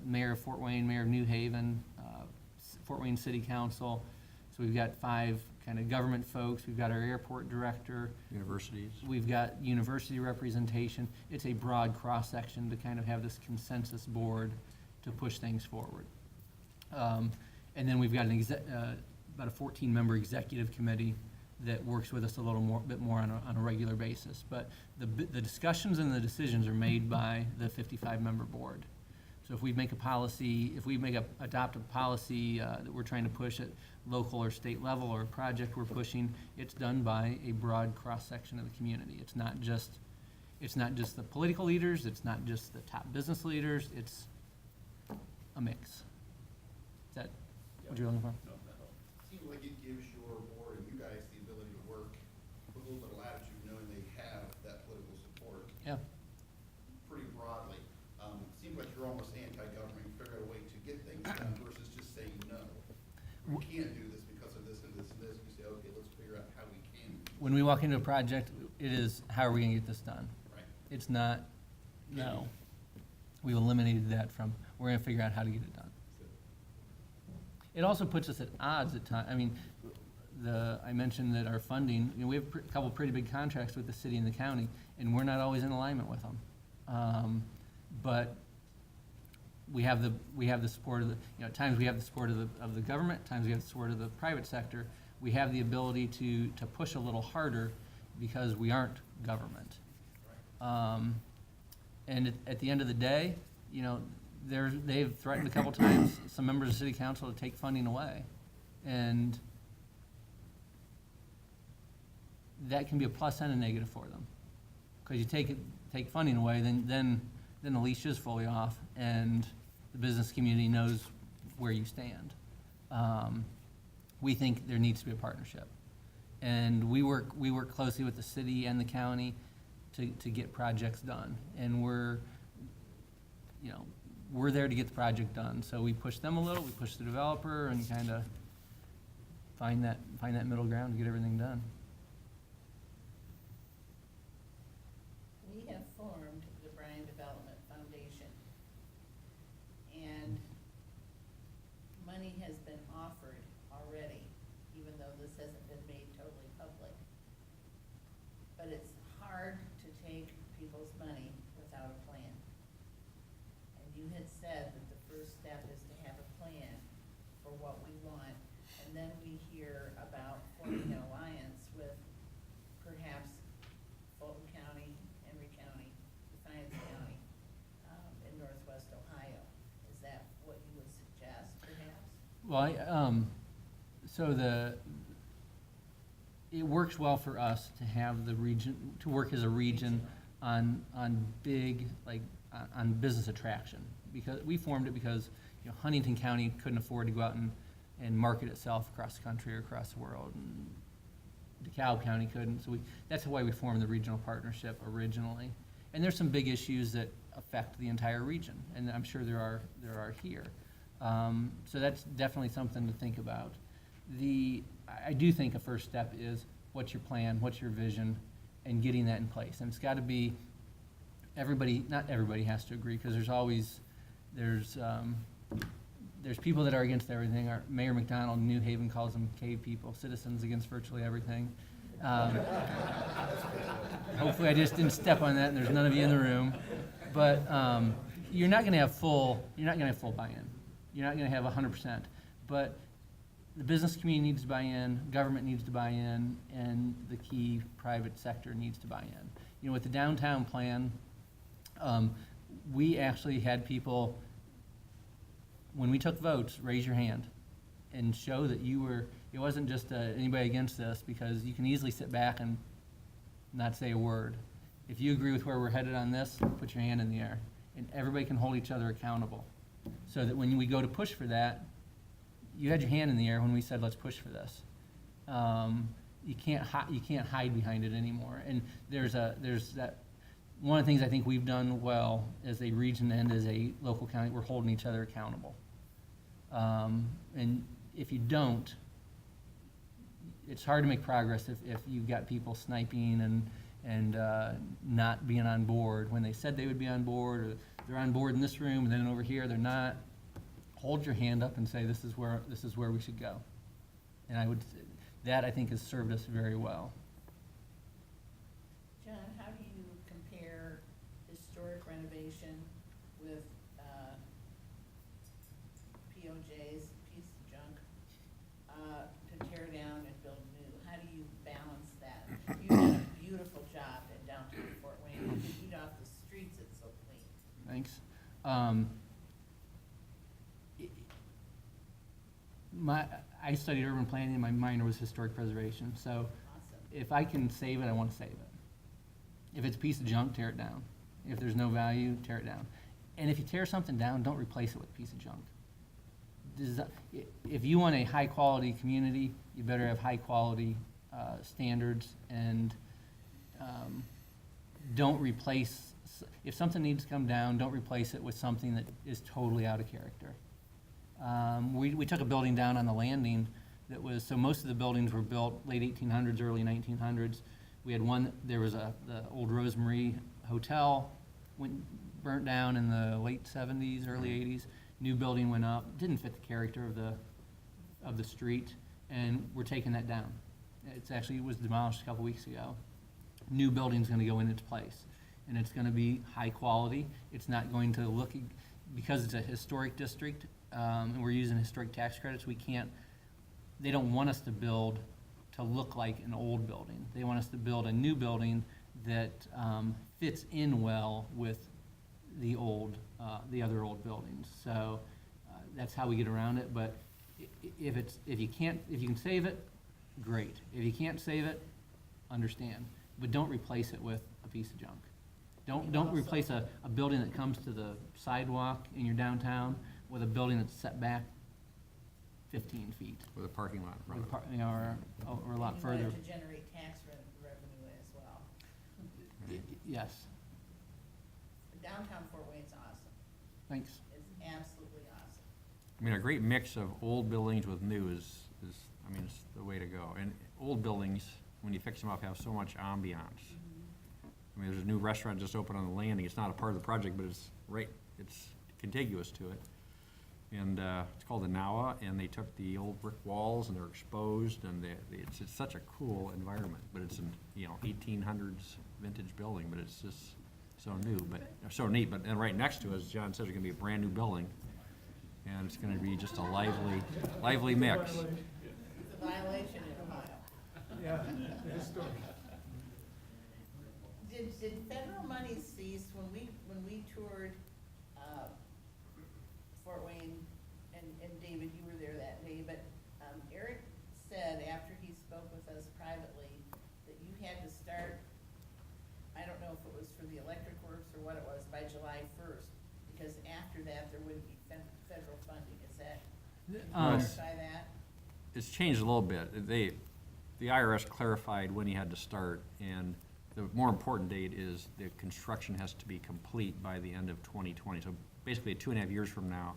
mayor of Fort Wayne, mayor of New Haven, Fort Wayne City Council. So we've got 5 kind of government folks. We've got our airport director. Universities. We've got university representation. It's a broad cross-section to kind of have this consensus board to push things forward. And then we've got about a 14-member executive committee that works with us a bit more on a regular basis. But the discussions and the decisions are made by the 55-member board. So if we make a policy, adopt a policy that we're trying to push at local or state level, or a project we're pushing, it's done by a broad cross-section of the community. It's not just the political leaders, it's not just the top business leaders, it's a mix. Is that what you're looking for? Seems like it gives your board and you guys the ability to work with a little bit of latitude, knowing they have that political support. Yeah. Pretty broadly. Seems like you're almost anti-government. You figure out a way to get things done versus just saying no. We can't do this because of this and this and this. You say, okay, let's figure out how we can. When we walk into a project, it is, how are we gonna get this done? Right. It's not, no. We've eliminated that from, we're gonna figure out how to get it done. It also puts us at odds at times. I mean, I mentioned that our funding, we have a couple pretty big contracts with the city and the county, and we're not always in alignment with them. But we have the support of at times we have the support of the government, at times we have the support of the private sector. We have the ability to push a little harder because we aren't government. And at the end of the day, they've threatened a couple times, some members of city council, to take funding away. And that can be a plus and a negative for them. Because you take funding away, then the leash is fully off, and the business community knows where you stand. We think there needs to be a partnership. And we work closely with the city and the county to get projects done. And we're there to get the project done. So we push them a little, we push the developer, and kind of find that middle ground to get everything done. We have formed the Bryan Development Foundation, and money has been offered already, even though this hasn't been made totally public. But it's hard to take people's money without a plan. And you had said that the first step is to have a plan for what we want, and then we hear about forming an alliance with perhaps Fulton County, Henry County, Defiance County, in northwest Ohio. Is that what you would suggest, perhaps? Well, it works well for us to have the region, to work as a region on big, on business attraction. Because we formed it because, Huntington County couldn't afford to go out and market itself across the country or across the world. And DeKalb County couldn't, so that's why we formed the regional partnership originally. And there's some big issues that affect the entire region, and I'm sure there are here. So that's definitely something to think about. I do think a first step is, what's your plan, what's your vision, and getting that in place. And it's got to be, not everybody has to agree, because there's people that are against everything. Our Mayor McDonald in New Haven calls them cave people, citizens against virtually everything. Hopefully I just didn't step on that and there's none of you in the room. But you're not going to have full buy-in. You're not going to have 100%. But the business community needs to buy in, government needs to buy in, and the key private sector needs to buy in. With the downtown plan, we actually had people, when we took votes, raise your hand and show that it wasn't just anybody against this, because you can easily sit back and not say a word. If you agree with where we're headed on this, put your hand in the air. And everybody can hold each other accountable. So that when we go to push for that, you had your hand in the air when we said, let's push for this. You can't hide behind it anymore. And there's that. One of the things I think we've done well as a region and as a local county, we're holding each other accountable. And if you don't, it's hard to make progress if you've got people sniping and not being on board when they said they would be on board, or they're on board in this room and then over here they're not. Hold your hand up and say, this is where we should go. And I think has served us very well. John, how do you compare historic renovation with POJ's, piece of junk, to tear down and build new? How do you balance that? You've done a beautiful job in downtown Fort Wayne. You beat off the streets, it's so clean. Thanks. I studied urban planning and my minor was historic preservation. So Awesome. if I can save it, I want to save it. If it's a piece of junk, tear it down. If there's no value, tear it down. And if you tear something down, don't replace it with a piece of junk. If you want a high-quality community, you better have high-quality standards, and don't replace, if something needs to come down, don't replace it with something that is totally out of character. We took a building down on the landing that was, so most of the buildings were built late 1800s, early 1900s. We had one, there was the old Rosemary Hotel, burnt down in the late 70s, early 80s. New building went up, didn't fit the character of the street, and we're taking that down. It was demolished a couple weeks ago. New building's gonna go in its place, and it's gonna be high quality. It's not going to look, because it's a historic district, and we're using historic tax credits, they don't want us to build to look like an old building. They want us to build a new building that fits in well with the other old buildings. So that's how we get around it. But if you can save it, great. If you can't save it, understand. But don't replace it with a piece of junk. Don't replace a building that comes to the sidewalk in your downtown with a building that's set back 15 feet. With a parking lot in front With of it. you know, or a lot And further. you want it to generate tax revenue as well. Yes, Downtown Fort Wayne's awesome. thanks. It's absolutely awesome. I mean, a great mix of old buildings with new is, I mean, it's the way to go. And old buildings, when you fix them up, have so much ambiance. I mean, there's a new restaurant just opened on the landing. It's not a part of the project, but it's contiguous to it. And it's called the Nawa, and they took the old brick walls and they're exposed, and it's such a cool environment. But it's an, 1800s vintage building, but it's just so new, but so neat. But then right next to it, as John says, it's gonna be a brand new building, and it's gonna be just a lively mix. It's a violation in Ohio. Yeah, the historic. Did federal money cease when we toured, Fort Wayne, and David, you were there that day, but, Eric said after he spoke with us privately that you had to start, I don't know if it was for the electric works or what it was, by July 1st, because after that, there wouldn't be federal funding, is that, clarify that? It's changed a little bit. The IRS clarified when you had to start, and the more important date is the construction has to be complete by the end of 2020. So basically, 2.5 years from now,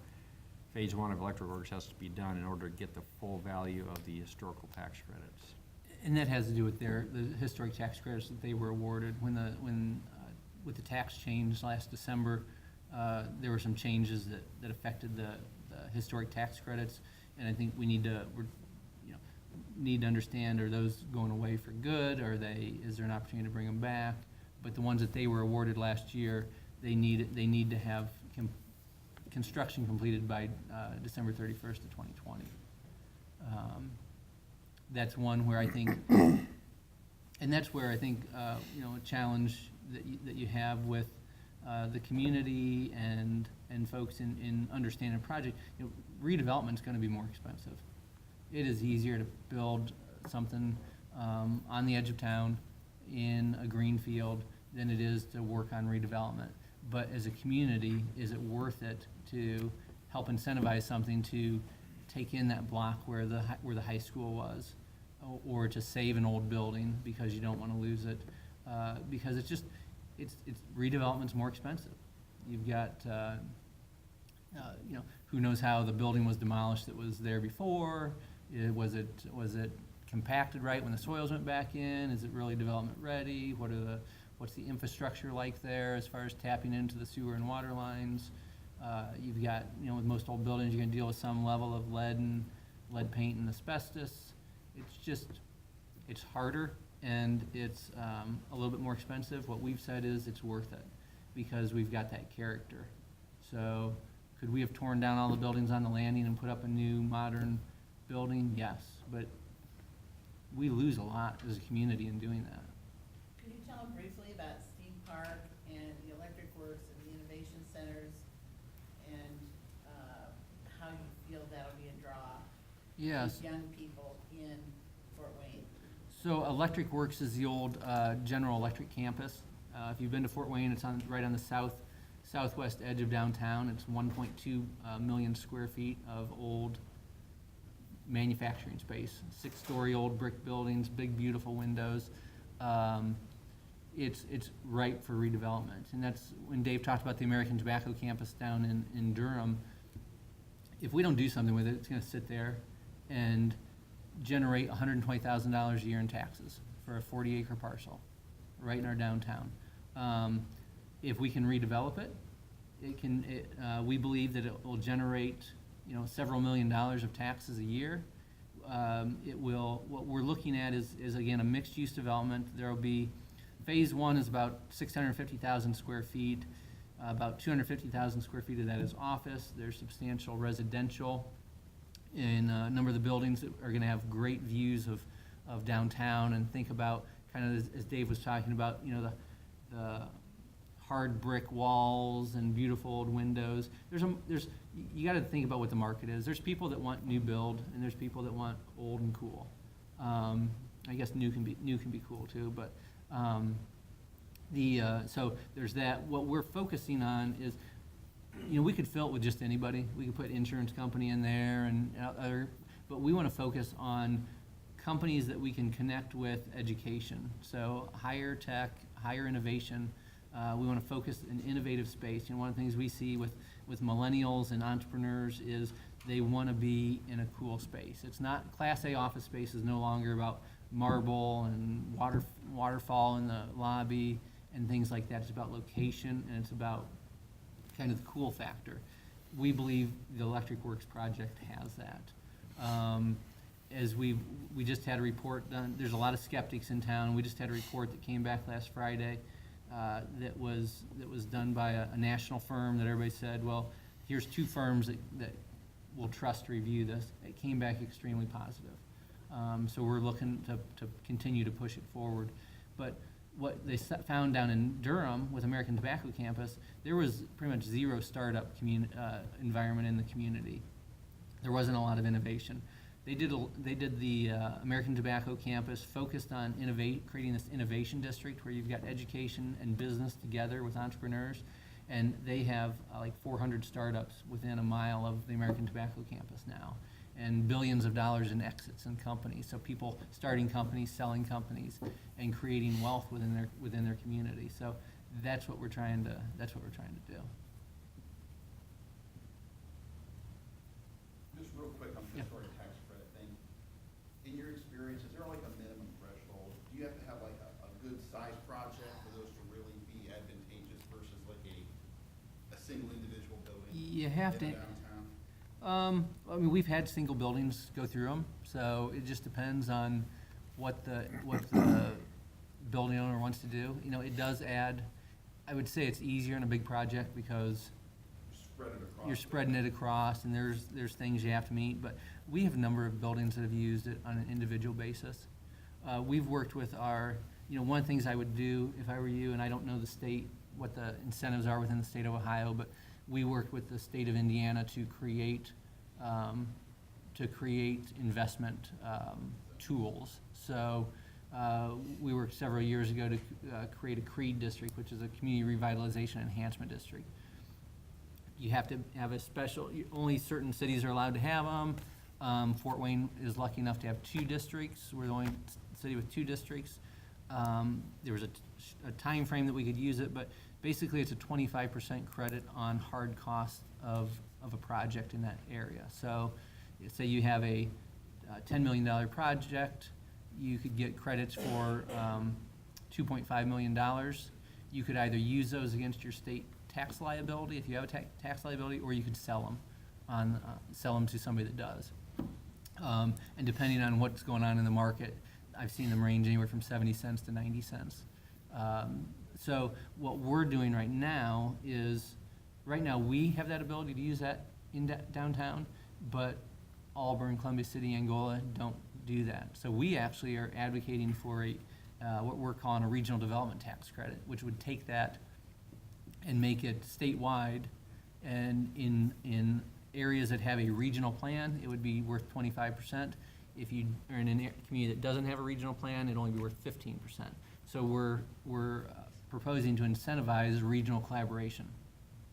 phase 1 of electric works has to be done in order to get the full value of the historical tax credits. And that has to do with the historic tax credits that they were awarded. With the tax change last December, there were some changes that affected the historic tax credits. And I think we need to understand, are those going away for good? Is there an opportunity to bring them back? But the ones that they were awarded last year, they need to have construction completed by December 31st of 2020. That's one where I think, and that's where I think, a challenge that you have with the community and folks in understanding a project. Redevelopment's gonna be more expensive. It is easier to build something on the edge of town in a green field than it is to work on redevelopment. But as a community, is it worth it to help incentivize something to take in that block where the high school was, or to save an old building because you don't want to lose it? Because it's redevelopment's more expensive. You've got who knows how the building was demolished that was there before? Was it compacted right when the soils went back in? Is it really development ready? What's the infrastructure like there as far as tapping into the sewer and water lines? You've got, with most old buildings, you're gonna deal with some level of lead paint and asbestos. It's harder, and it's a little bit more expensive. What we've said is it's worth it because we've got that character. So could we have torn down all the buildings on the landing and put up a new modern building? Yes, but we lose a lot as a community in doing that. Could you tell them briefly about Steve Park and the electric works and the innovation centers, and how you feel that'll be a draw? Yes. To young people in Fort Wayne. So Electric Works is the old General Electric campus. If you've been to Fort Wayne, it's right on the southwest edge of downtown. It's 1.2 million square feet of old manufacturing space, 6-story old brick buildings, big beautiful windows. It's ripe for redevelopment, and that's when Dave talked about the American Tobacco campus down in Durham. If we don't do something with it, it's going to sit there and generate $120,000 a year in taxes for a 40-acre parcel right in our downtown. If we can redevelop it, we believe that it will generate several $1 million of taxes a year. What we're looking at is again a mixed-use development. There will be, phase 1 is about 650,000 square feet. About 250,000 square feet of that is office. There's substantial residential in a number of the buildings that are going to have great views of downtown. And think about, kind of as Dave was talking about, the hard brick walls and beautiful old windows. You got to think about what the market is. There's people that want new build, and there's people that want old and cool. I guess new can be cool too, but so there's that. What we're focusing on is, we could fill it with just anybody. We could put insurance company in there and other. but we want to focus on companies that we can connect with education. So higher tech, higher innovation. We want to focus in innovative space. You know, one of the things we see with millennials and entrepreneurs is they want to be in a cool space. It's not, Class A office space is no longer about marble and waterfall in the lobby and things like that. It's about location, and it's about kind of the cool factor. We believe the Electric Works project has that. As we just had a report done, there's a lot of skeptics in town. We just had a report that came back last Friday that was done by a national firm that everybody said, well, here's 2 firms that will trust to review this. It came back extremely positive. So we're looking to continue to push it forward. But what they found down in Durham with American Tobacco Campus, there was pretty much zero startup environment in the community. There wasn't a lot of innovation. They did the American Tobacco Campus focused on creating this innovation district where you've got education and business together with entrepreneurs, and they have like 400 startups within a mile of the American Tobacco Campus now, and billions of dollars in exits in companies. So people starting companies, selling companies, and creating wealth within their community. So that's what we're trying to do. Just real quick on the Yeah. historic tax credit thing. In your experience, is there like a minimum threshold? Do you have to have like a good size project for those to really be advantageous versus like a single individual building? You have in to. downtown? I mean, we've had single buildings go through them, so it just depends on what the building owner wants to do. You know, it does add, I would say it's easier in a big project because Spread it across. you're spreading it across, and there's things you have to meet, but we have a number of buildings that have used it on an individual basis. We've worked with one of the things I would do if I were you, and I don't know the state, what the incentives are within the state of Ohio, but we worked with the state of Indiana to create investment tools. So we worked several years ago to create a CREED district, which is a community revitalization enhancement district. You have to have a special, only certain cities are allowed to have them. Fort Wayne is lucky enough to have 2 districts. We're the only city with 2 districts. There was a time frame that we could use it, but basically it's a 25% credit on hard costs of a project in that area. So say you have a $10 million project, you could get credits for $2.5 million. You could either use those against your state tax liability, if you have a tax liability, or you could sell them to somebody that does. And depending on what's going on in the market, I've seen them range anywhere from 70 cents to 90 cents. So what we're doing right now is, we have that ability to use that in downtown, but Auburn, Columbia City, Angola don't do that. So we actually are advocating for what we're calling a regional development tax credit, which would take that and make it statewide, and in areas that have a regional plan, it would be worth 25%. If you are in a community that doesn't have a regional plan, it'd only be worth 15%. So we're proposing to incentivize regional collaboration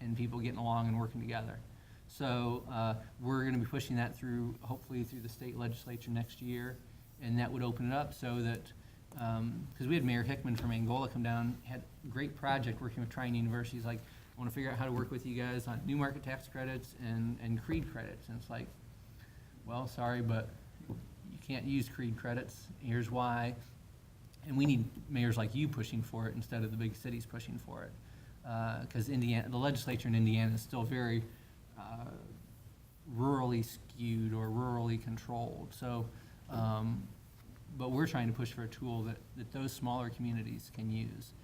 and people getting along and working together. So we're going to be pushing that hopefully through the state legislature next year, and that would open it up so that, because we had Mayor Hickman from Angola come down, had a great project working with Trine University. He's like, I want to figure out how to work with you guys on new market tax credits and CREED credits. And it's like, well, sorry, but you can't use CREED credits. Here's why. And we need mayors like you pushing for it instead of the big cities pushing for it. Because the legislature in Indiana is still very rurally skewed or rurally controlled. So, but we're trying to push for a tool that those smaller communities can use.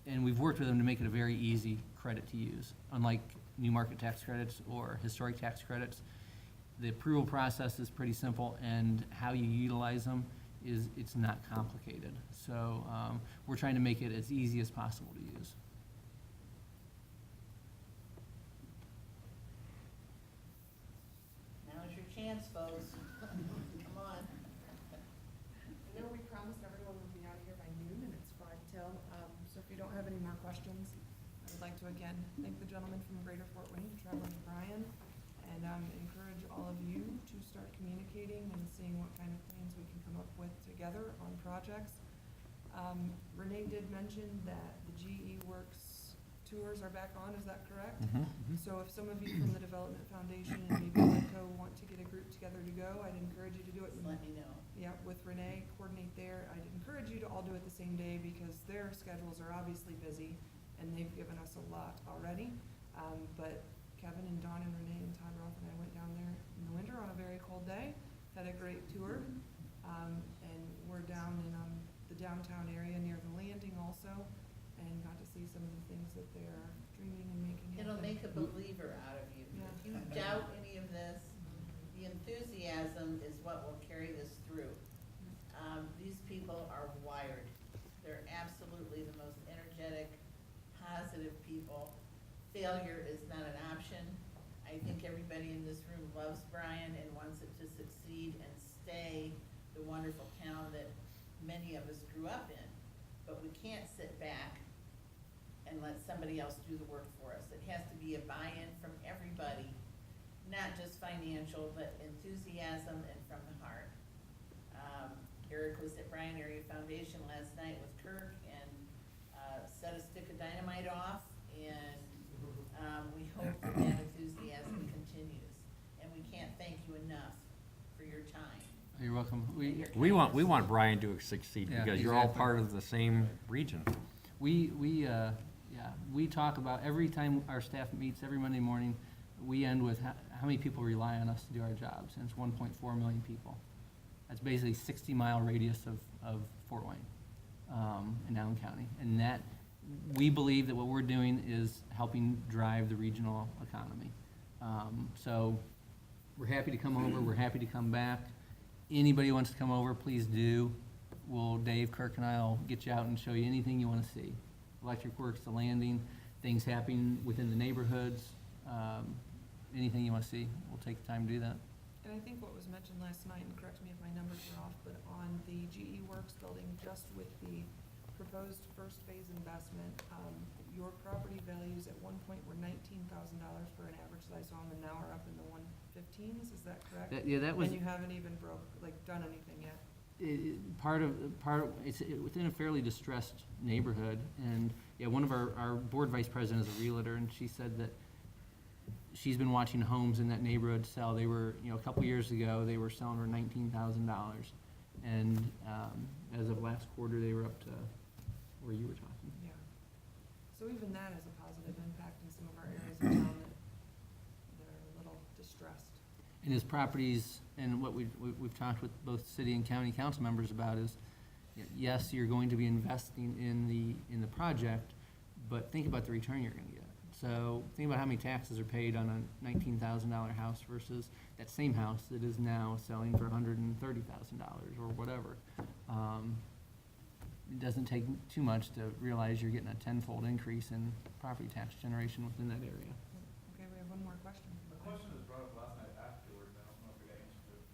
And we've worked with them to make it a very easy credit to use. Unlike new market tax credits or historic tax credits, the approval process is pretty simple, and how you utilize them it's not complicated. So we're trying to make it as easy as possible to use. Now's your chance, folks. Come on. I know we promised everyone would be out of here by noon, and it's 5 till. So if you don't have any more questions, I would like to again thank the gentleman from Greater Fort Wayne for traveling to Bryan, and encourage all of you start communicating and seeing what kind of plans we can come up with together on projects. Renee did mention that the GE Works tours are back on, is that correct? So if some of you from the Development Foundation and maybe LICO want to get a group together to go, I'd encourage you to do it. Just let me know. Yeah, with Renee, coordinate there. I'd encourage you to all do it the same day because their schedules are obviously busy and they've given us a lot already. But Kevin and Dawn and Renee and Todd Roth and I went down there in the winter on a very cold day, had a great tour. And we're down in the downtown area near the landing also, and got to see some of the things that they're dreaming and making happen. It'll make a believer out of you. Yeah. If you doubt any of this, the enthusiasm is what will carry this through. These people are wired. They're absolutely the most energetic, positive people. Failure is not an option. I think everybody in this room loves Bryan and wants it to succeed and stay the wonderful town that many of us grew up in. But we can't sit back and let somebody else do the work for us. It has to be a buy-in from everybody, not just financial, but enthusiasm and from the heart. Eric was at Bryan Area Foundation last night with Kirk and set a stick of dynamite off, and we hope that that enthusiasm continues. And we can't thank you enough for your time. You're welcome. We want Bryan to succeed Yeah, because you're all exactly. part of the same region. We talk about, every time our staff meets, every Monday morning, we end with how many people rely on us to do our jobs, and it's 1.4 million people. That's basically 60-mile radius of Fort Wayne, in Allen County. And that, we believe that what we're doing is helping drive the regional economy. So we're happy to come over, we're happy to come back. Anybody who wants to come over, please do. Dave, Kirk, and I will get you out and show you anything you want to see. Electric Works, the landing, things happening within the neighborhoods, anything you want to see, we'll take the time to do that. And I think what was mentioned last night, and correct me if my numbers are off, but on the GE Works building, just with the proposed first phase investment, your property values at one point were $19,000 for an average size home, and now are up in the 115s, is that correct? That was. And you haven't even done anything yet? It's within a fairly distressed neighborhood, and one of our board vice president is a realtor, and she said that she's been watching homes in that neighborhood sell. They were, a couple years ago, they were selling for $19,000, and as of last quarter, they were up to where you were talking. Yeah. So even that is a positive impact in some of our areas of town that are a little distressed. And his properties, and what we've talked with both city and county council members about is, yes, you're going to be investing in the project, but think about the return you're gonna get. So think about how many taxes are paid on a $19,000 house versus that same house that is now selling for $130,000 or whatever. It doesn't take too much to realize you're getting a tenfold increase in property tax generation within that area. Okay, we have one more question. The question was brought up last night afterwards, I don't know if we got answered it.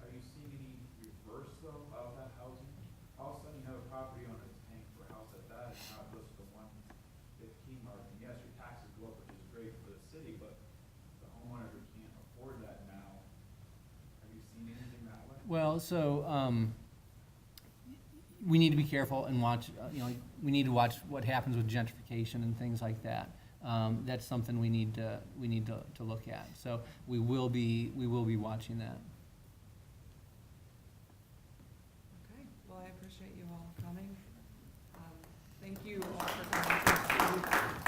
Are you seeing any reverse though of that housing? All of a sudden you have a property owner that's paying for a house at that, and now it goes to the 115 mark, and yes, your taxes go up, which is great for the city, but the homeowner who can't afford that now, have you seen anything that way? Well, so, we need to be careful and watch, we need to watch what happens with gentrification and things like that. That's something we need to look at. So we will be watching that. Okay, well, I appreciate you all coming. Thank you all for coming.